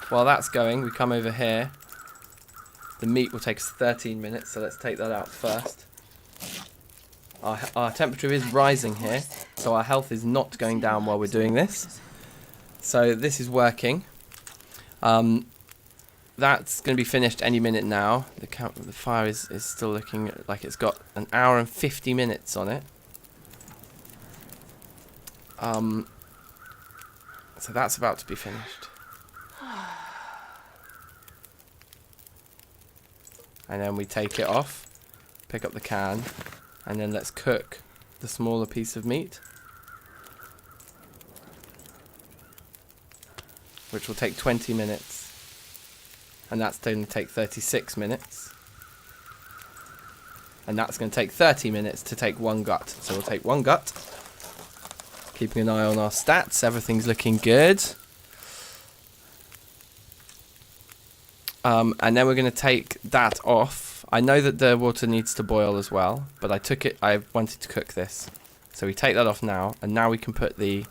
While that's going, we come over here. The meat will take us 13 minutes, so let's take that out first. Our temperature is rising here, so our health is not going down while we're doing this. So this is working. That's going to be finished any minute now. The fire is still looking like it's got an hour and 50 minutes on it. So that's about to be finished. And then we take it off, pick up the can, and then let's cook the smaller piece of meat, which will take 20 minutes. And that's going to take 36 minutes. And that's going to take 30 minutes to take one gut. So we'll take one gut. Keeping an eye on our stats. Everything's looking good. And then we're going to take that off. I know that the water needs to boil as well, but I wanted to cook this. So we take that off now, and now we can put the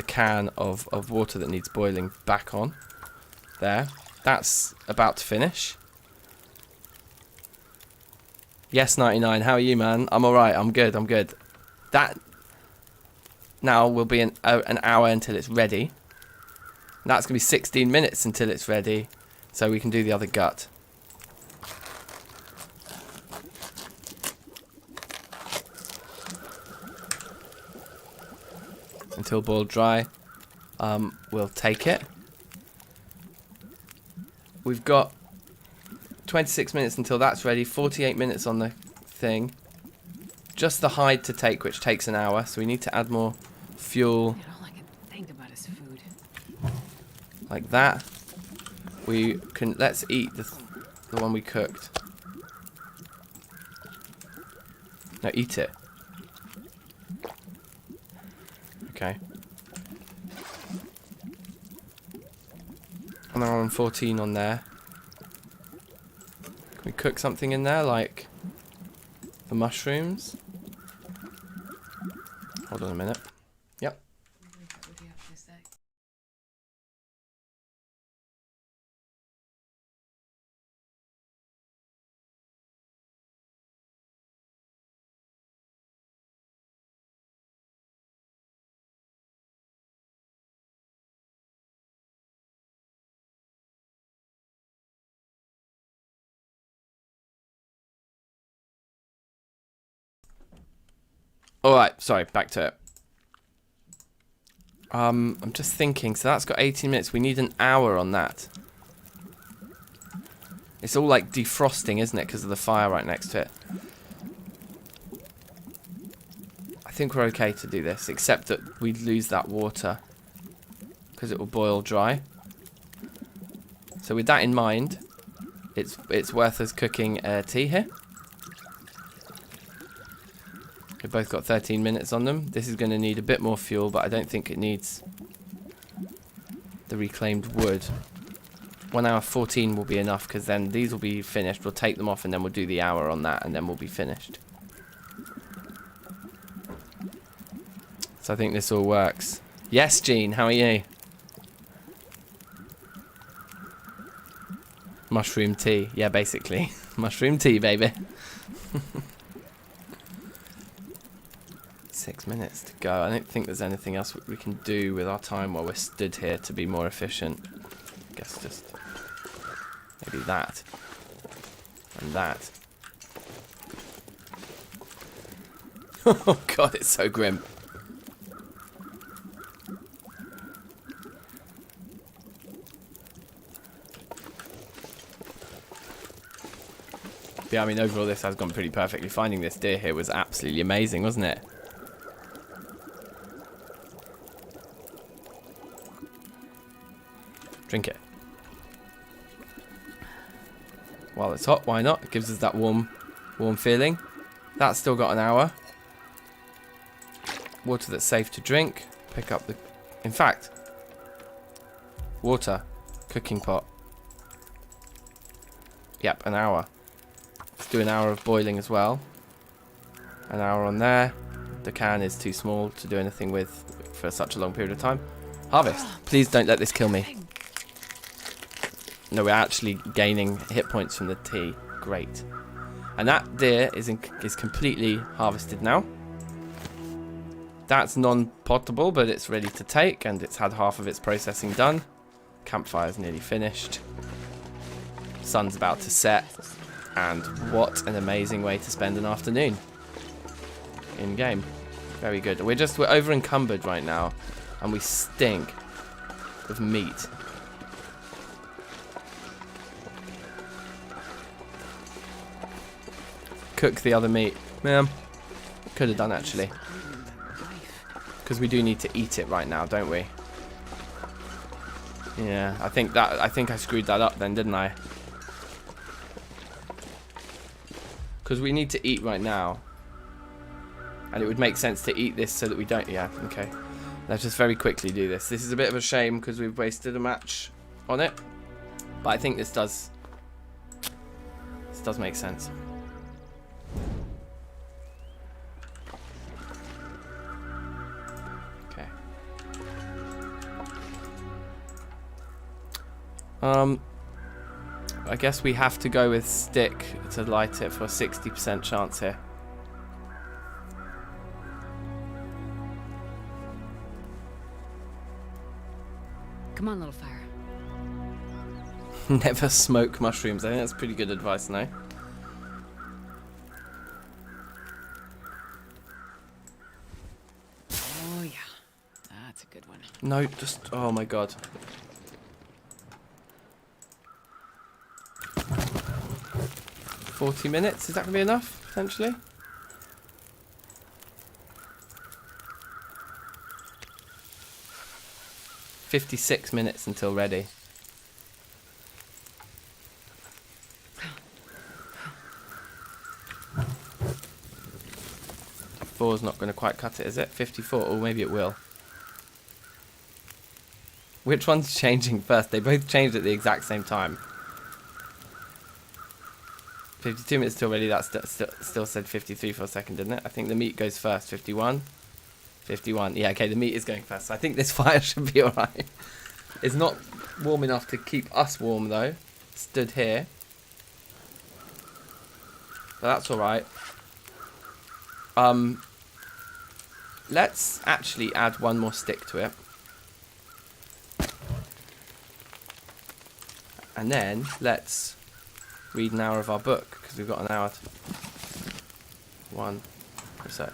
can of water that needs boiling back on. There. That's about to finish. Yes, 99. How are you, man? I'm alright. I'm good. That now will be an hour until it's ready. That's going to be 16 minutes until it's ready. So we can do the other gut. Until boiled dry. We'll take it. We've got 26 minutes until that's ready. 48 minutes on the thing. Just the hide to take, which takes an hour. So we need to add more fuel. All I can think about is food. Like that. We can, let's eat the one we cooked. No, eat it. Okay. And now on 14 on there. Can we cook something in there, like the mushrooms? Hold on a minute. Yep. Alright, sorry, back to it. I'm just thinking, so that's got 18 minutes. We need an hour on that. It's all like defrosting, isn't it? Because of the fire right next to it. I think we're okay to do this, except that we lose that water. Because it will boil dry. So with that in mind, it's worth us cooking tea here. We've both got 13 minutes on them. This is going to need a bit more fuel, but I don't think it needs the reclaimed wood. 1 hour 14 will be enough, because then these will be finished. We'll take them off, and then we'll do the hour on that, and then we'll be finished. So I think this all works. Yes, Jean, how are you? Mushroom tea. Yeah, basically. Mushroom tea, baby. 6 minutes to go. I don't think there's anything else we can do with our time while we're stood here to be more efficient. I guess just maybe that. And that. Oh god, it's so grim. But yeah, I mean, overall this has gone pretty perfectly. Finding this deer here was absolutely amazing, wasn't it? Drink it. While it's hot, why not? It gives us that warm feeling. That's still got an hour. Water that's safe to drink. Pick up the... In fact, water. Cooking pot. Yep, an hour. Let's do an hour of boiling as well. An hour on there. The can is too small to do anything with for such a long period of time. Harvest. Please don't let this kill me. No, we're actually gaining hit points from the tea. Great. And that deer is completely harvested now. That's non-potable, but it's ready to take, and it's had half of its processing done. Campfire's nearly finished. Sun's about to set. And what an amazing way to spend an afternoon. In-game. Very good. We're over encumbered right now, and we stink of meat. Cook the other meat. Yeah, could have done actually. Because we do need to eat it right now, don't we? Yeah, I think I screwed that up then, didn't I? Because we need to eat right now. And it would make sense to eat this so that we don't... Yeah, okay. Let's just very quickly do this. This is a bit of a shame because we've wasted a match on it. But I think this does make sense. I guess we have to go with stick to light it for a 60% chance here. Come on, little fire. Never smoke mushrooms. I think that's pretty good advice, no? Oh, yeah. That's a good one. No, just... Oh, my God. $40? Is that going to be enough, potentially? $56 until ready. Four's not going to quite cut it, is it? 54, or maybe it will. Which one's changing first? They both changed at the exact same time. 52 minutes till ready. That still said 53 for a second, didn't it? I think the meat goes first. 51. 51. Yeah, okay, the meat is going first. So I think this fire should be alright. It's not warm enough to keep us warm, though. Stood here. But that's alright. Let's actually add one more stick to it. And then let's read an hour of our book, because we've got an hour to... One. Research.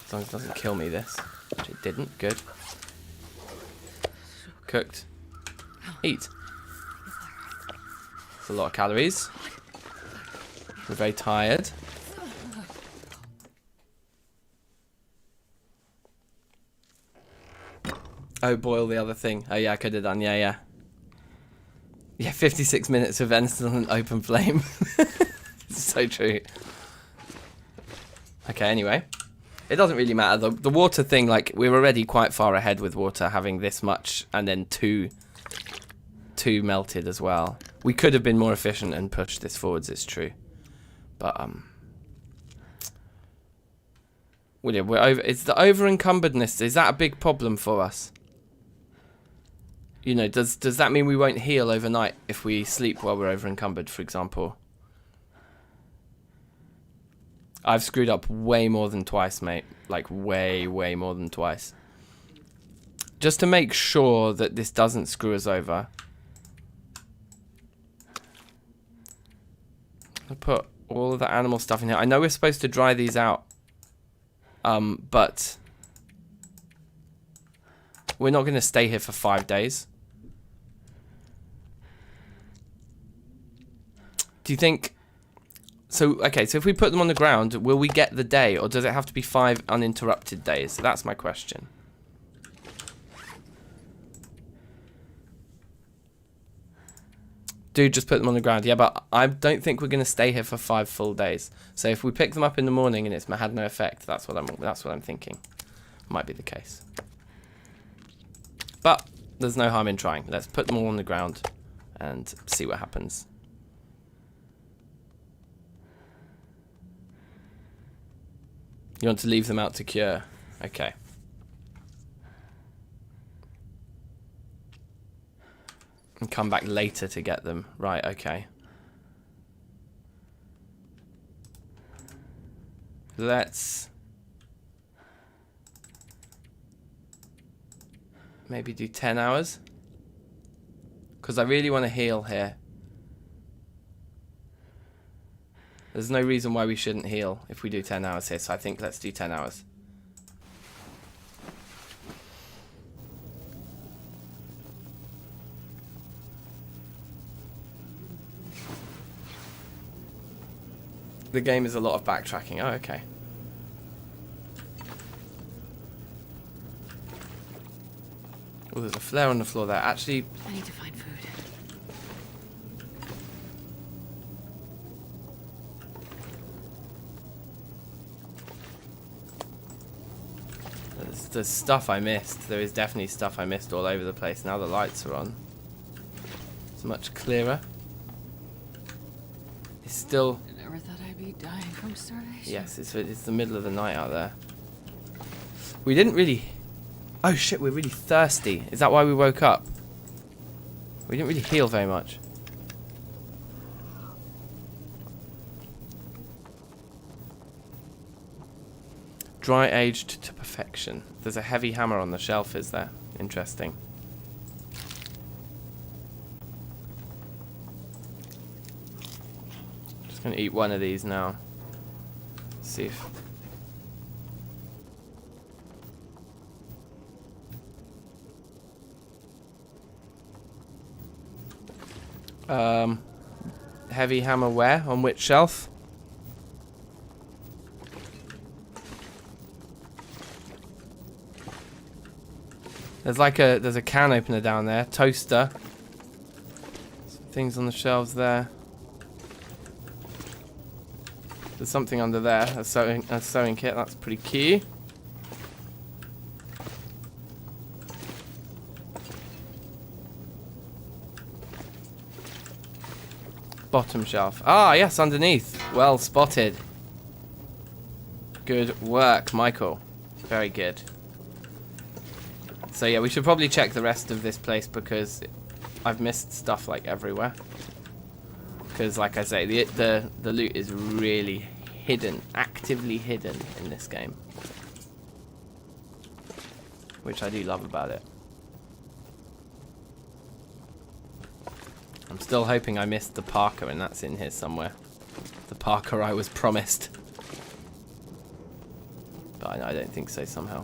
As long as it doesn't kill me, this. Which it didn't. Good. Cooked. Eat. It's a lot of calories. We're very tired. Oh, boil the other thing. Oh, yeah, I could have done. Yeah. Yeah, 56 minutes of venison on an open flame. It's so true. Okay, anyway. It doesn't really matter. The water thing, like, we're already quite far ahead with water, having this much and then two melted as well. We could have been more efficient and pushed this forwards, it's true. But, William, we're over. It's the over-encumberdness. Is that a big problem for us? You know, does that mean we won't heal overnight if we sleep while we're over-encumbered, for example? I've screwed up way more than twice, mate. Like, way more than twice. Just to make sure that this doesn't screw us over. I'll put all of the animal stuff in here. I know we're supposed to dry these out. But we're not going to stay here for 5 days. Do you think... So, okay, so if we put them on the ground, will we get the day? Or does it have to be 5 uninterrupted days? So that's my question. Dude, just put them on the ground. Yeah, but I don't think we're going to stay here for 5 full days. So if we pick them up in the morning and it's had no effect, that's what I'm thinking. Might be the case. But there's no harm in trying. Let's put them all on the ground and see what happens. You want to leave them out to cure? Okay. And come back later to get them. Right, okay. Let's maybe do 10 hours. Because I really want to heal here. There's no reason why we shouldn't heal if we do 10 hours here. So I think let's do 10 hours. The game is a lot of backtracking. Oh, okay. Oh, there's a flare on the floor there. Actually, I need to find food. there's stuff I missed. There is definitely stuff I missed all over the place. Now the lights are on. It's much clearer. It's still... I never thought I'd be dying from starvation. Yes, it's the middle of the night out there. We didn't really... Oh shit, we're really thirsty. Is that why we woke up? We didn't really heal very much. Dry aged to perfection. There's a heavy hammer on the shelf, is there? Interesting. Just gonna eat one of these now. See if... Heavy hammer where? On which shelf? There's like there's a can opener down there. Toaster. Some things on the shelves there. There's something under there. A sewing kit. That's pretty key. Bottom shelf. Ah, yes, underneath. Well spotted. Good work, Michael. Very good. So yeah, we should probably check the rest of this place because I've missed stuff like everywhere. Because like I say, the loot is really hidden, actively hidden in this game. Which I do love about it. I'm still hoping I missed the Parker and that's in here somewhere. The Parker I was promised. But I don't think so somehow.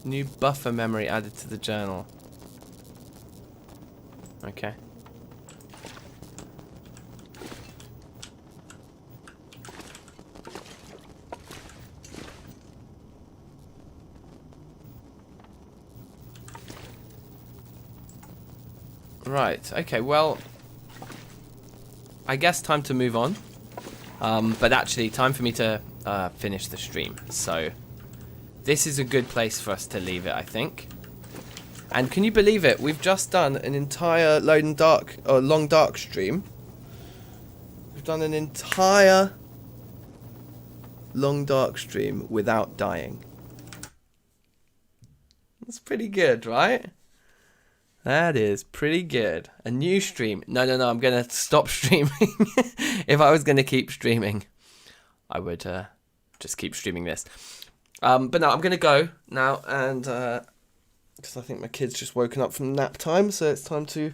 New buffer memory added to the journal. Okay. Right, okay, well, I guess time to move on. But actually, time for me to finish the stream. So, this is a good place for us to leave it, I think. And can you believe it? We've just done an entire Long Dark stream. We've done an entire Long Dark stream without dying. That's pretty good, right? That is pretty good. A new stream. No, I'm going to stop streaming. If I was going to keep streaming, I would just keep streaming this. But no, I'm going to go now. And because I think my kid's just woken up from nap time. So it's time to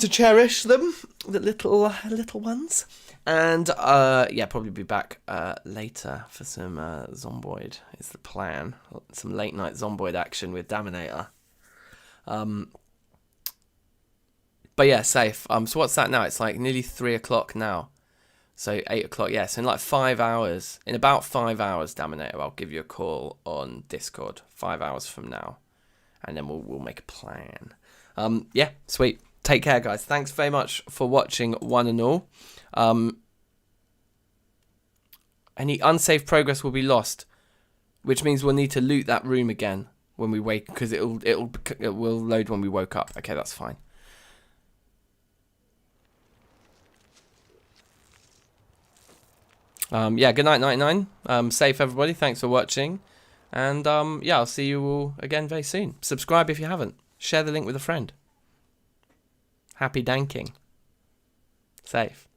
cherish them, the little ones. And yeah, probably be back later for some Zomboid is the plan. Some late night Zomboid action with Daminator. But yeah, safe. So what's that now? It's like nearly 3 o'clock now. So 8 o'clock, yeah. So in like 5 hours, in about 5 hours, Daminator, I'll give you a call on Discord. 5 hours from now, and then we'll make a plan. Yeah, sweet. Take care, guys. Thanks very much for watching, one and all. Any unsafe progress will be lost, which means we'll need to loot that room again when we wake, because it will load when we woke up. Okay, that's fine. Yeah, good night, 99. Safe, everybody. Thanks for watching. And yeah, I'll see you all again very soon. Subscribe if you haven't. Share the link with a friend. Happy danking. Safe.